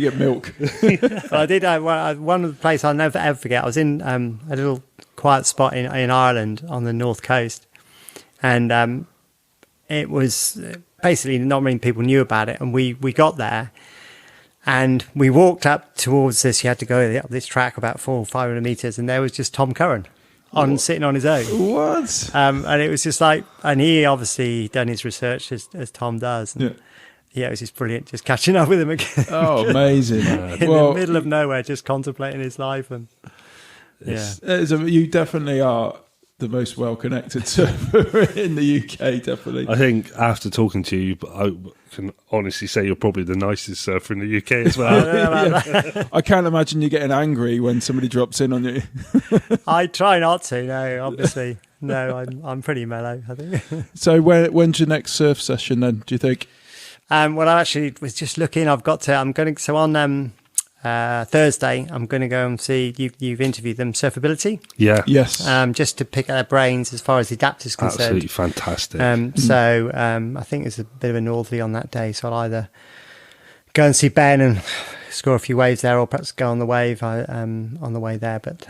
get milk. I did one of the places I'll never ever forget. I was in a little quiet spot in Ireland on the north coast, and it was basically not many people knew about it, and we got there and we walked up towards this. You had to go up this track about 400 or 500 meters, and there was just Tom Curran sitting on his own. What? And it was just like, and he obviously done his research as Tom does. And it was just brilliant, just catching up with him again. Oh, amazing! In the middle of nowhere, just contemplating his life. And you definitely are the most well-connected surfer in the UK, definitely. I think after talking to you, I can honestly say you're probably the nicest surfer in the UK as well. I can't imagine you getting angry when somebody drops in on you. I try not to, no, obviously. No, I'm pretty mellow, I think. So when's your next surf session then, do you think? Well, I actually was just looking. On Thursday, I'm going to go and see, you've interviewed them, Surfability. Yeah. Yes. Just to pick their brains as far as the adapter's concerned. Absolutely fantastic. I think there's a bit of a northerly on that day, so I'll either go and see Ben and score a few waves there, or perhaps go on the wave on the way there. But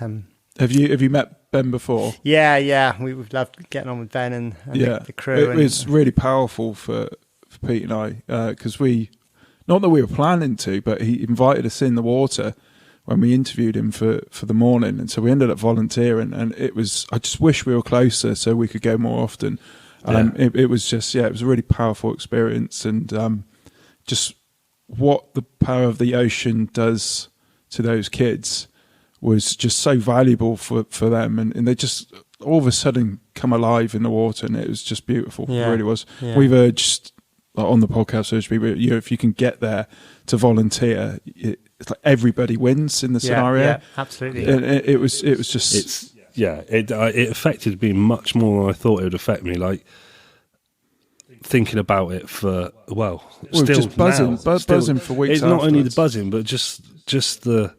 Have you met Ben before? Yeah. We've loved getting on with Ben and the crew. It was really powerful for Pete and I, because not that we were planning to, but he invited us in the water when we interviewed him for the morning, and so we ended up volunteering, and I just wish we were closer so we could go more often. It was a really powerful experience, and just what the power of the ocean does to those kids was just so valuable for them, and they just all of a sudden come alive in the water, and it was just beautiful. It really was. We've urged on the podcast, people, if you can get there to volunteer, it's like everybody wins in the scenario. Yeah, absolutely. And it was just it affected me much more than I thought it would affect me. Like thinking about it for still just buzzing for weeks. It's not only the buzzing, but just the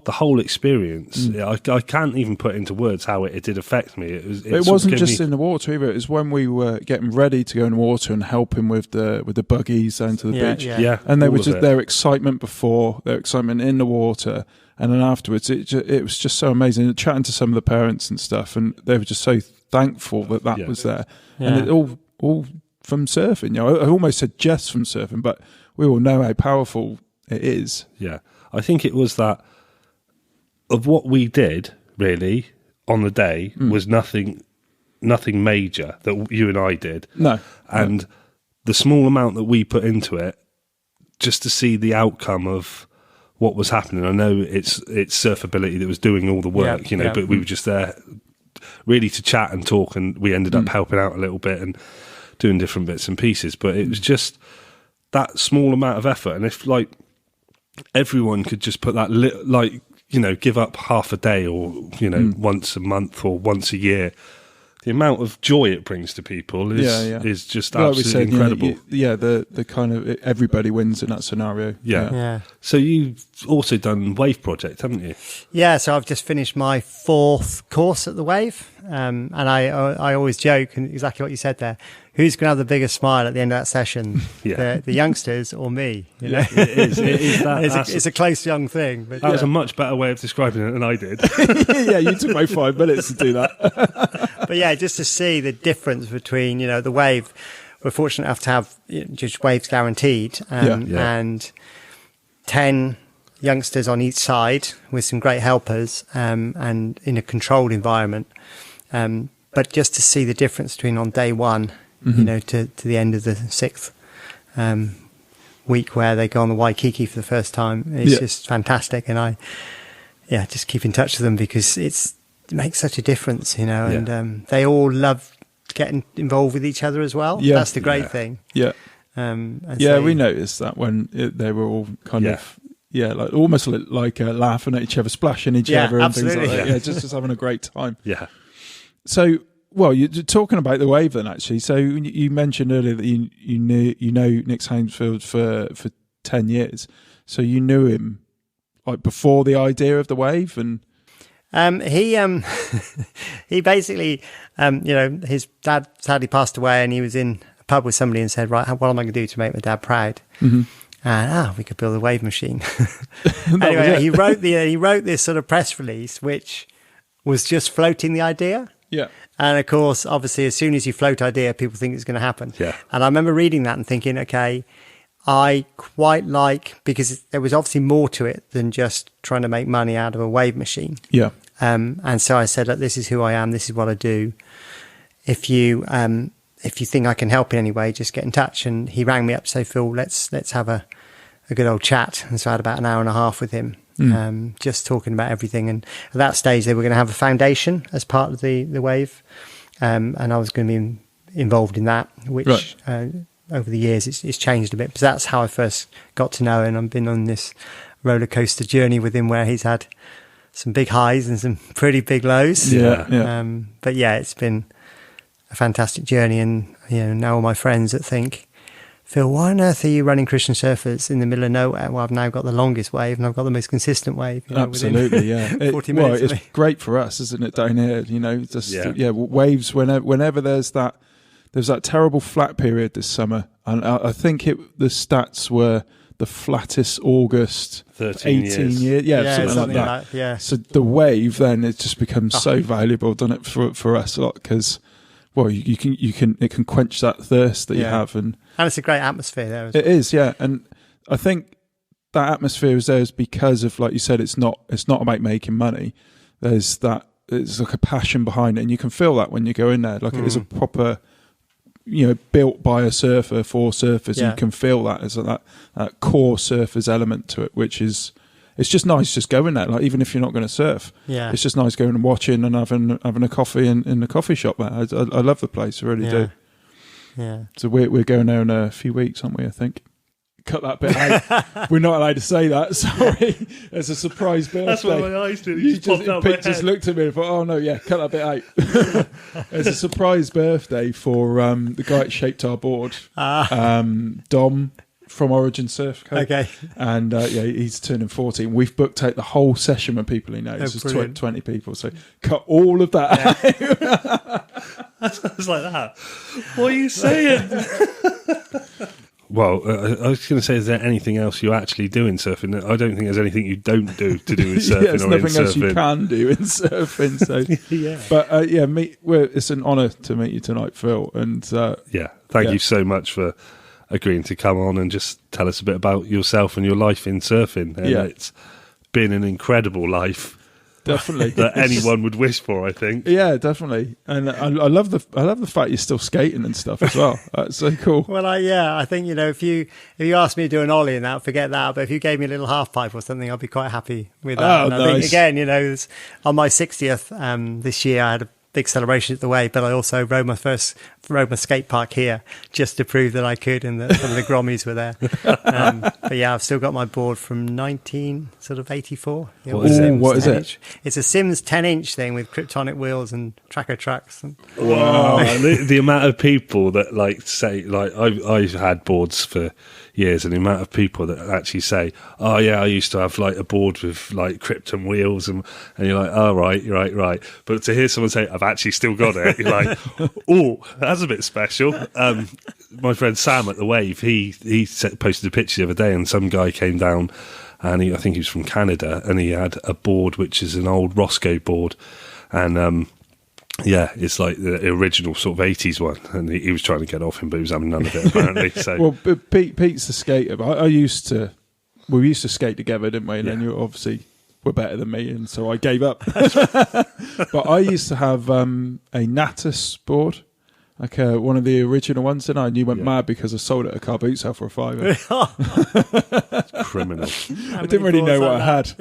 whole experience. I can't even put into words how it did affect me. It wasn't just in the water either. It was when we were getting ready to go in the water and help him with the buggies down to the beach. Yeah, and they were just their excitement before, their excitement in the water, and then afterwards, it was just so amazing. Chatting to some of the parents and stuff, and they were just so thankful that was there, and it all from surfing. I almost said just from surfing, but we all know how powerful it is. Yeah, I think it was that. Of what we did, really, on the day was nothing major that you and I did. No. And the small amount that we put into it, just to see the outcome of what was happening. I know it's Surfability that was doing all the work, but we were just there really to chat and talk, and we ended up helping out a little bit and doing different bits and pieces. But it was just that small amount of effort. And if, everyone could just put that, give up half a day or, once a month or once a year, the amount of joy it brings to people is just absolutely incredible. The kind of everybody wins in that scenario. Yeah. So you've also done Wave Project, haven't you? Yeah, so I've just finished my 4th course at the Wave, and I always joke, and exactly what you said there, who's going to have the biggest smile at the end of that session, the youngsters or me? It is. It's a close young thing. But that was a much better way of describing it than I did. Yeah, you took my 5 minutes to do that. But yeah, just to see the difference between, the Wave, we're fortunate enough to have just Waves guaranteed, and 10 youngsters on each side with some great helpers, and in a controlled environment. But just to see the difference between on day one, to the end of the 6th week where they go on the Waikiki for the first time, it's just fantastic. And I just keep in touch with them because it makes such a difference, and they all love getting involved with each other as well. That's the great thing. We noticed that when they were all kind of almost like laughing at each other, splashing each other and things like that. Just having a great time. So you're talking about the Wave then, actually. So you mentioned earlier that you know Nick Haynesfield for 10 years. So you knew him before the idea of the Wave, and he basically, his dad sadly passed away, and he was in a pub with somebody and said, right, what am I going to do to make my dad proud? And we could build a wave machine. Anyway, he wrote this sort of press release, which was just floating the idea. Yeah. And of course, obviously, as soon as you float idea, people think it's going to happen. Yeah. And I remember reading that and thinking, okay, I quite like, because there was obviously more to it than just trying to make money out of a wave machine. Yeah. And so I said, look, this is who I am. This is what I do. If you think I can help in any way, just get in touch. And he rang me up to say, Phil, let's have a good old chat. And so I had about an hour and a half with him, just talking about everything. And at that stage, they were going to have a foundation as part of the Wave. And I was going to be involved in that, which over the years it's changed a bit. But that's how I first got to know him. I've been on this roller coaster journey with him where he's had some big highs and some pretty big lows. But yeah, it's been a fantastic journey. And now all my friends that think, Phil, why on earth are you running Christian surfers in the middle of nowhere? Well, I've now got the longest wave and I've got the most consistent wave. Absolutely, yeah. 40 minutes. Well, it's great for us, isn't it, down here? Waves, whenever there's that terrible flat period this summer, and I think the stats were the flattest August 13 18 years. years. Something like that. Yeah. So the wave then, it just becomes so valuable, doesn't it, for us a lot, because well, it can quench that thirst that you have, and it's a great atmosphere there as well. It is, yeah. And I think that atmosphere is there is because of, like you said, it's not about making money. There's like a passion behind it, and you can feel that when you go in there. Like it is a proper, built by a surfer for surfers. And you can feel that as that core surfers element to it, which is, it's just nice just going there. Like even if you're not going to surf, it's just nice going and watching and having a coffee in the coffee shop there. I love the place, I really do. Yeah. So we're going there in a few weeks, aren't we? I think. Cut that bit out. We're not allowed to say that. Sorry. It's a surprise birthday. That's what my eyes did. Pete just looked at me and thought, "Oh no, yeah, cut that bit out." It's a surprise birthday for the guy that shaped our board, Dom from Origin Surf Co. Okay. And he's turning 40. We've booked out the whole session with people he knows. There's 20 people. So cut all of that out. It's like that. What are you saying? Well, I was going to say, is there anything else you actually do in surfing? I don't think there's anything you don't do to do in surfing there's or nothing in else surfing. you can do in surfing. So, But it's an honour to meet you tonight, Phil. And thank you so much for agreeing to come on and just tell us a bit about yourself and your life in surfing. And it's been an incredible life. Definitely. That anyone would wish for, I think. Yeah, definitely. And I love the fact you're still skating and stuff as well. That's so cool. Well, I think, if you asked me to do an ollie and that, forget that. But if you gave me a little half pipe or something, I'd be quite happy with that. Oh, and I think, again, on my 60th this year, I had a big celebration at the Wave, but I also rode my skate park here just to prove that I could, and that some of the Grommies were there. But I've still got my board from 1984. What is it? It's a Sims 10-inch thing with kryptonic wheels and tracker tracks. Wow. the amount of people that say I've had boards for years, and the amount of people that actually say, "Oh yeah, I used to have a board with Krypton wheels," and you're like, "Oh right." But to hear someone say, "I've actually still got it," you're like, "Oh, that's a bit special." My friend Sam at the Wave, he posted a picture the other day, and some guy came down, and I think he was from Canada, and he had a board which is an old Roscoe board, and it's like the original sort of 80s one, and he was trying to get off him, but he was having none of it apparently. So well, Pete's the skater. But we used to skate together, didn't we? And then you obviously were better than me, and so I gave up. But I used to have a nicest board, one of the original ones, and you went mad because I sold it at a car boot sale for $5. Criminal. I didn't really know what I had.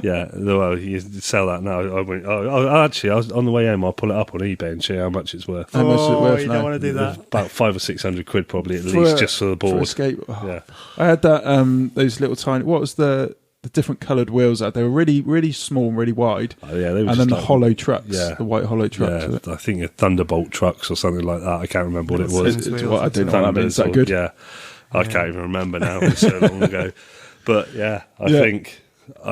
Yeah, well, you sell that now. I went, I was on the way home. I'll pull it up on eBay and show you how much it's worth. How much is it worth you now? don't want to do that. About £500 or £600 probably at least, just for the board. For a skate. Oh. Yeah, I had that. Those little tiny. What was the different coloured wheels out? They were really, really small and really wide. Oh, yeah, they were, and then the hollow trucks, the white hollow trucks. Yeah, I think a Thunderbolt trucks or something like that. I can't remember what it was. I don't know what that means. Is that good? Yeah, I can't even remember now. It was so long ago. But I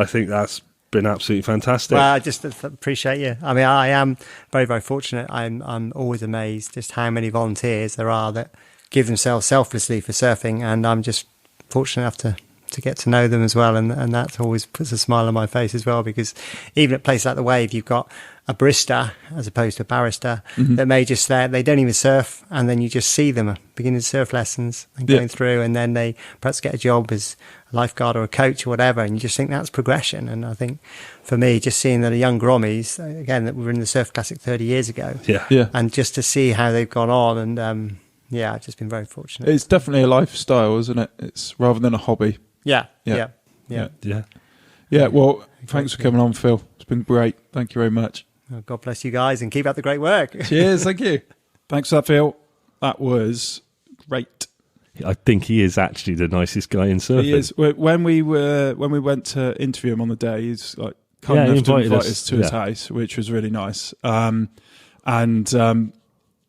think that's been absolutely fantastic. Well, I just appreciate you. I mean, I am very, very fortunate. I'm always amazed just how many volunteers there are that give themselves selflessly for surfing, and I'm just fortunate enough to get to know them as well, and that always puts a smile on my face as well, because even at places like the Wave, you've got a barista as opposed to a barrister that may just they don't even surf, and then you just see them beginning surf lessons and going through, and then they perhaps get a job as a lifeguard or a coach or whatever, and you just think that's progression. And I think for me, just seeing that the young Grommies, again, that were in the Surf Classic 30 years ago, and just to see how they've gone on, and I've just been very fortunate. It's definitely a lifestyle, isn't it? It's rather than a hobby. Yeah. Well, thanks for coming on, Phil. It's been great. Thank you very much. Oh, God bless you guys, and keep up the great work. Cheers. Thank you. Thanks for that, Phil. That was great. I think he is actually the nicest guy in surfing. He is. When we went to interview him on the day, he's kind enough to invite us to his house, which was really nice.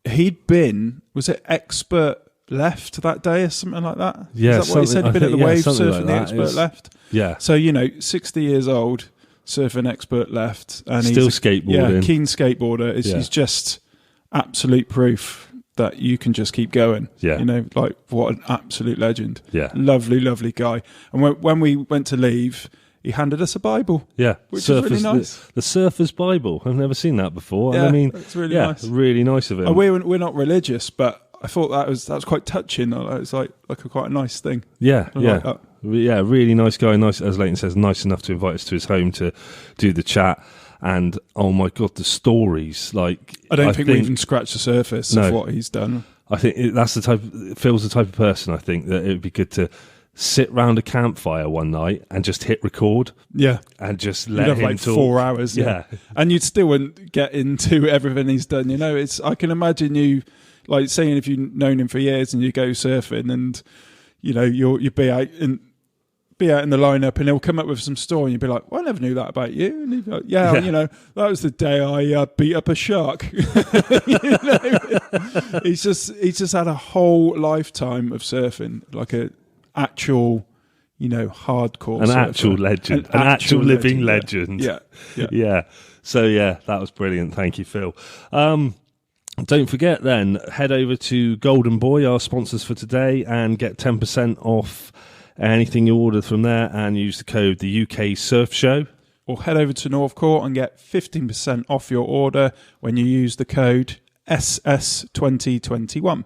He'd been, was it expert left that day or something like that? Yeah, is that what he said? He'd been at the Wave surfing like the expert left. Yeah. So 60 years old, surfing expert left, and still he's skateboarding. Yeah, keen skateboarder. He's just absolute proof that you can just keep going. Yeah. You know, like, what an absolute legend. Yeah. Lovely, lovely guy. And when we went to leave, he handed us a Bible. Yeah. Which is really nice. The Surfer's Bible. I've never seen that before. Yeah, and I mean, it's really nice. Really nice of him. And we're not religious, but I thought that was quite touching. It's like quite a nice thing. Yeah, I yeah. like that. Yeah, really nice guy. Nice, as Leighton says, nice enough to invite us to his home to do the chat. And oh my God, the stories! Like, I don't think we even scratched the surface of what he's done. I think that's Phil's the type of person. I think that it would be good to sit round a campfire one night and just hit record. Yeah, and just you'd let have him like talk. 4 hours. Yeah, and you'd still wouldn't get into everything he's done. You know, I can imagine you like saying if you've known him for years and you go surfing and you know you'll be out in the lineup and he'll come up with some story and you'd be like, well, I never knew that about you. And he'd be like, yeah. You know, that was the day I beat up a shark. You know? He's just had a whole lifetime of surfing, like a actual, you know, hardcore surfer. Actual legend, an actual living legend. Yeah. So that was brilliant. Thank you, Phil. Don't forget then, head over to Golden Boy, our sponsors for today, and get 10% off anything you ordered from there, and use the code the UK Surf Show. Or head over to Northcourt and get 15% off your order when you use the code SS2021.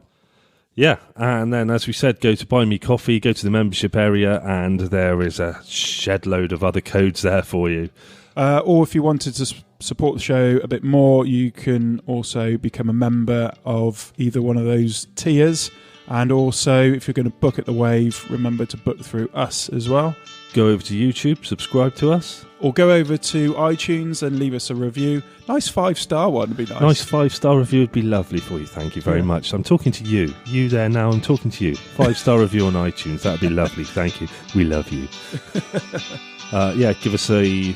Yeah, and then as we said, go to Buy Me Coffee, go to the membership area, and there is a shed load of other codes there for you. Or if you wanted to support the show a bit more, you can also become a member of either one of those tiers. And also, if you're going to book at the Wave, remember to book through us as well. Go over to YouTube, subscribe to us. Or go over to iTunes and leave us a review. Nice 5-star one would be nice. Nice 5-star review would be lovely for you. Thank you very much. I'm talking to you. You there now, I'm talking to you. 5-star review on iTunes. That would be lovely. Thank you. We love you. Give us a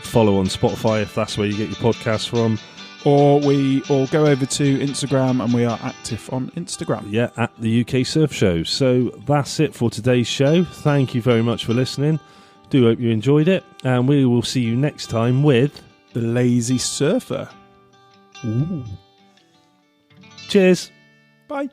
follow on Spotify if that's where you get your podcasts from. Or go over to Instagram, and we are active on Instagram. Yeah, at the UK Surf Show. So that's it for today's show. Thank you very much for listening. Do hope you enjoyed it, and we will see you next time with The Lazy Surfer. Ooh. Cheers. Bye.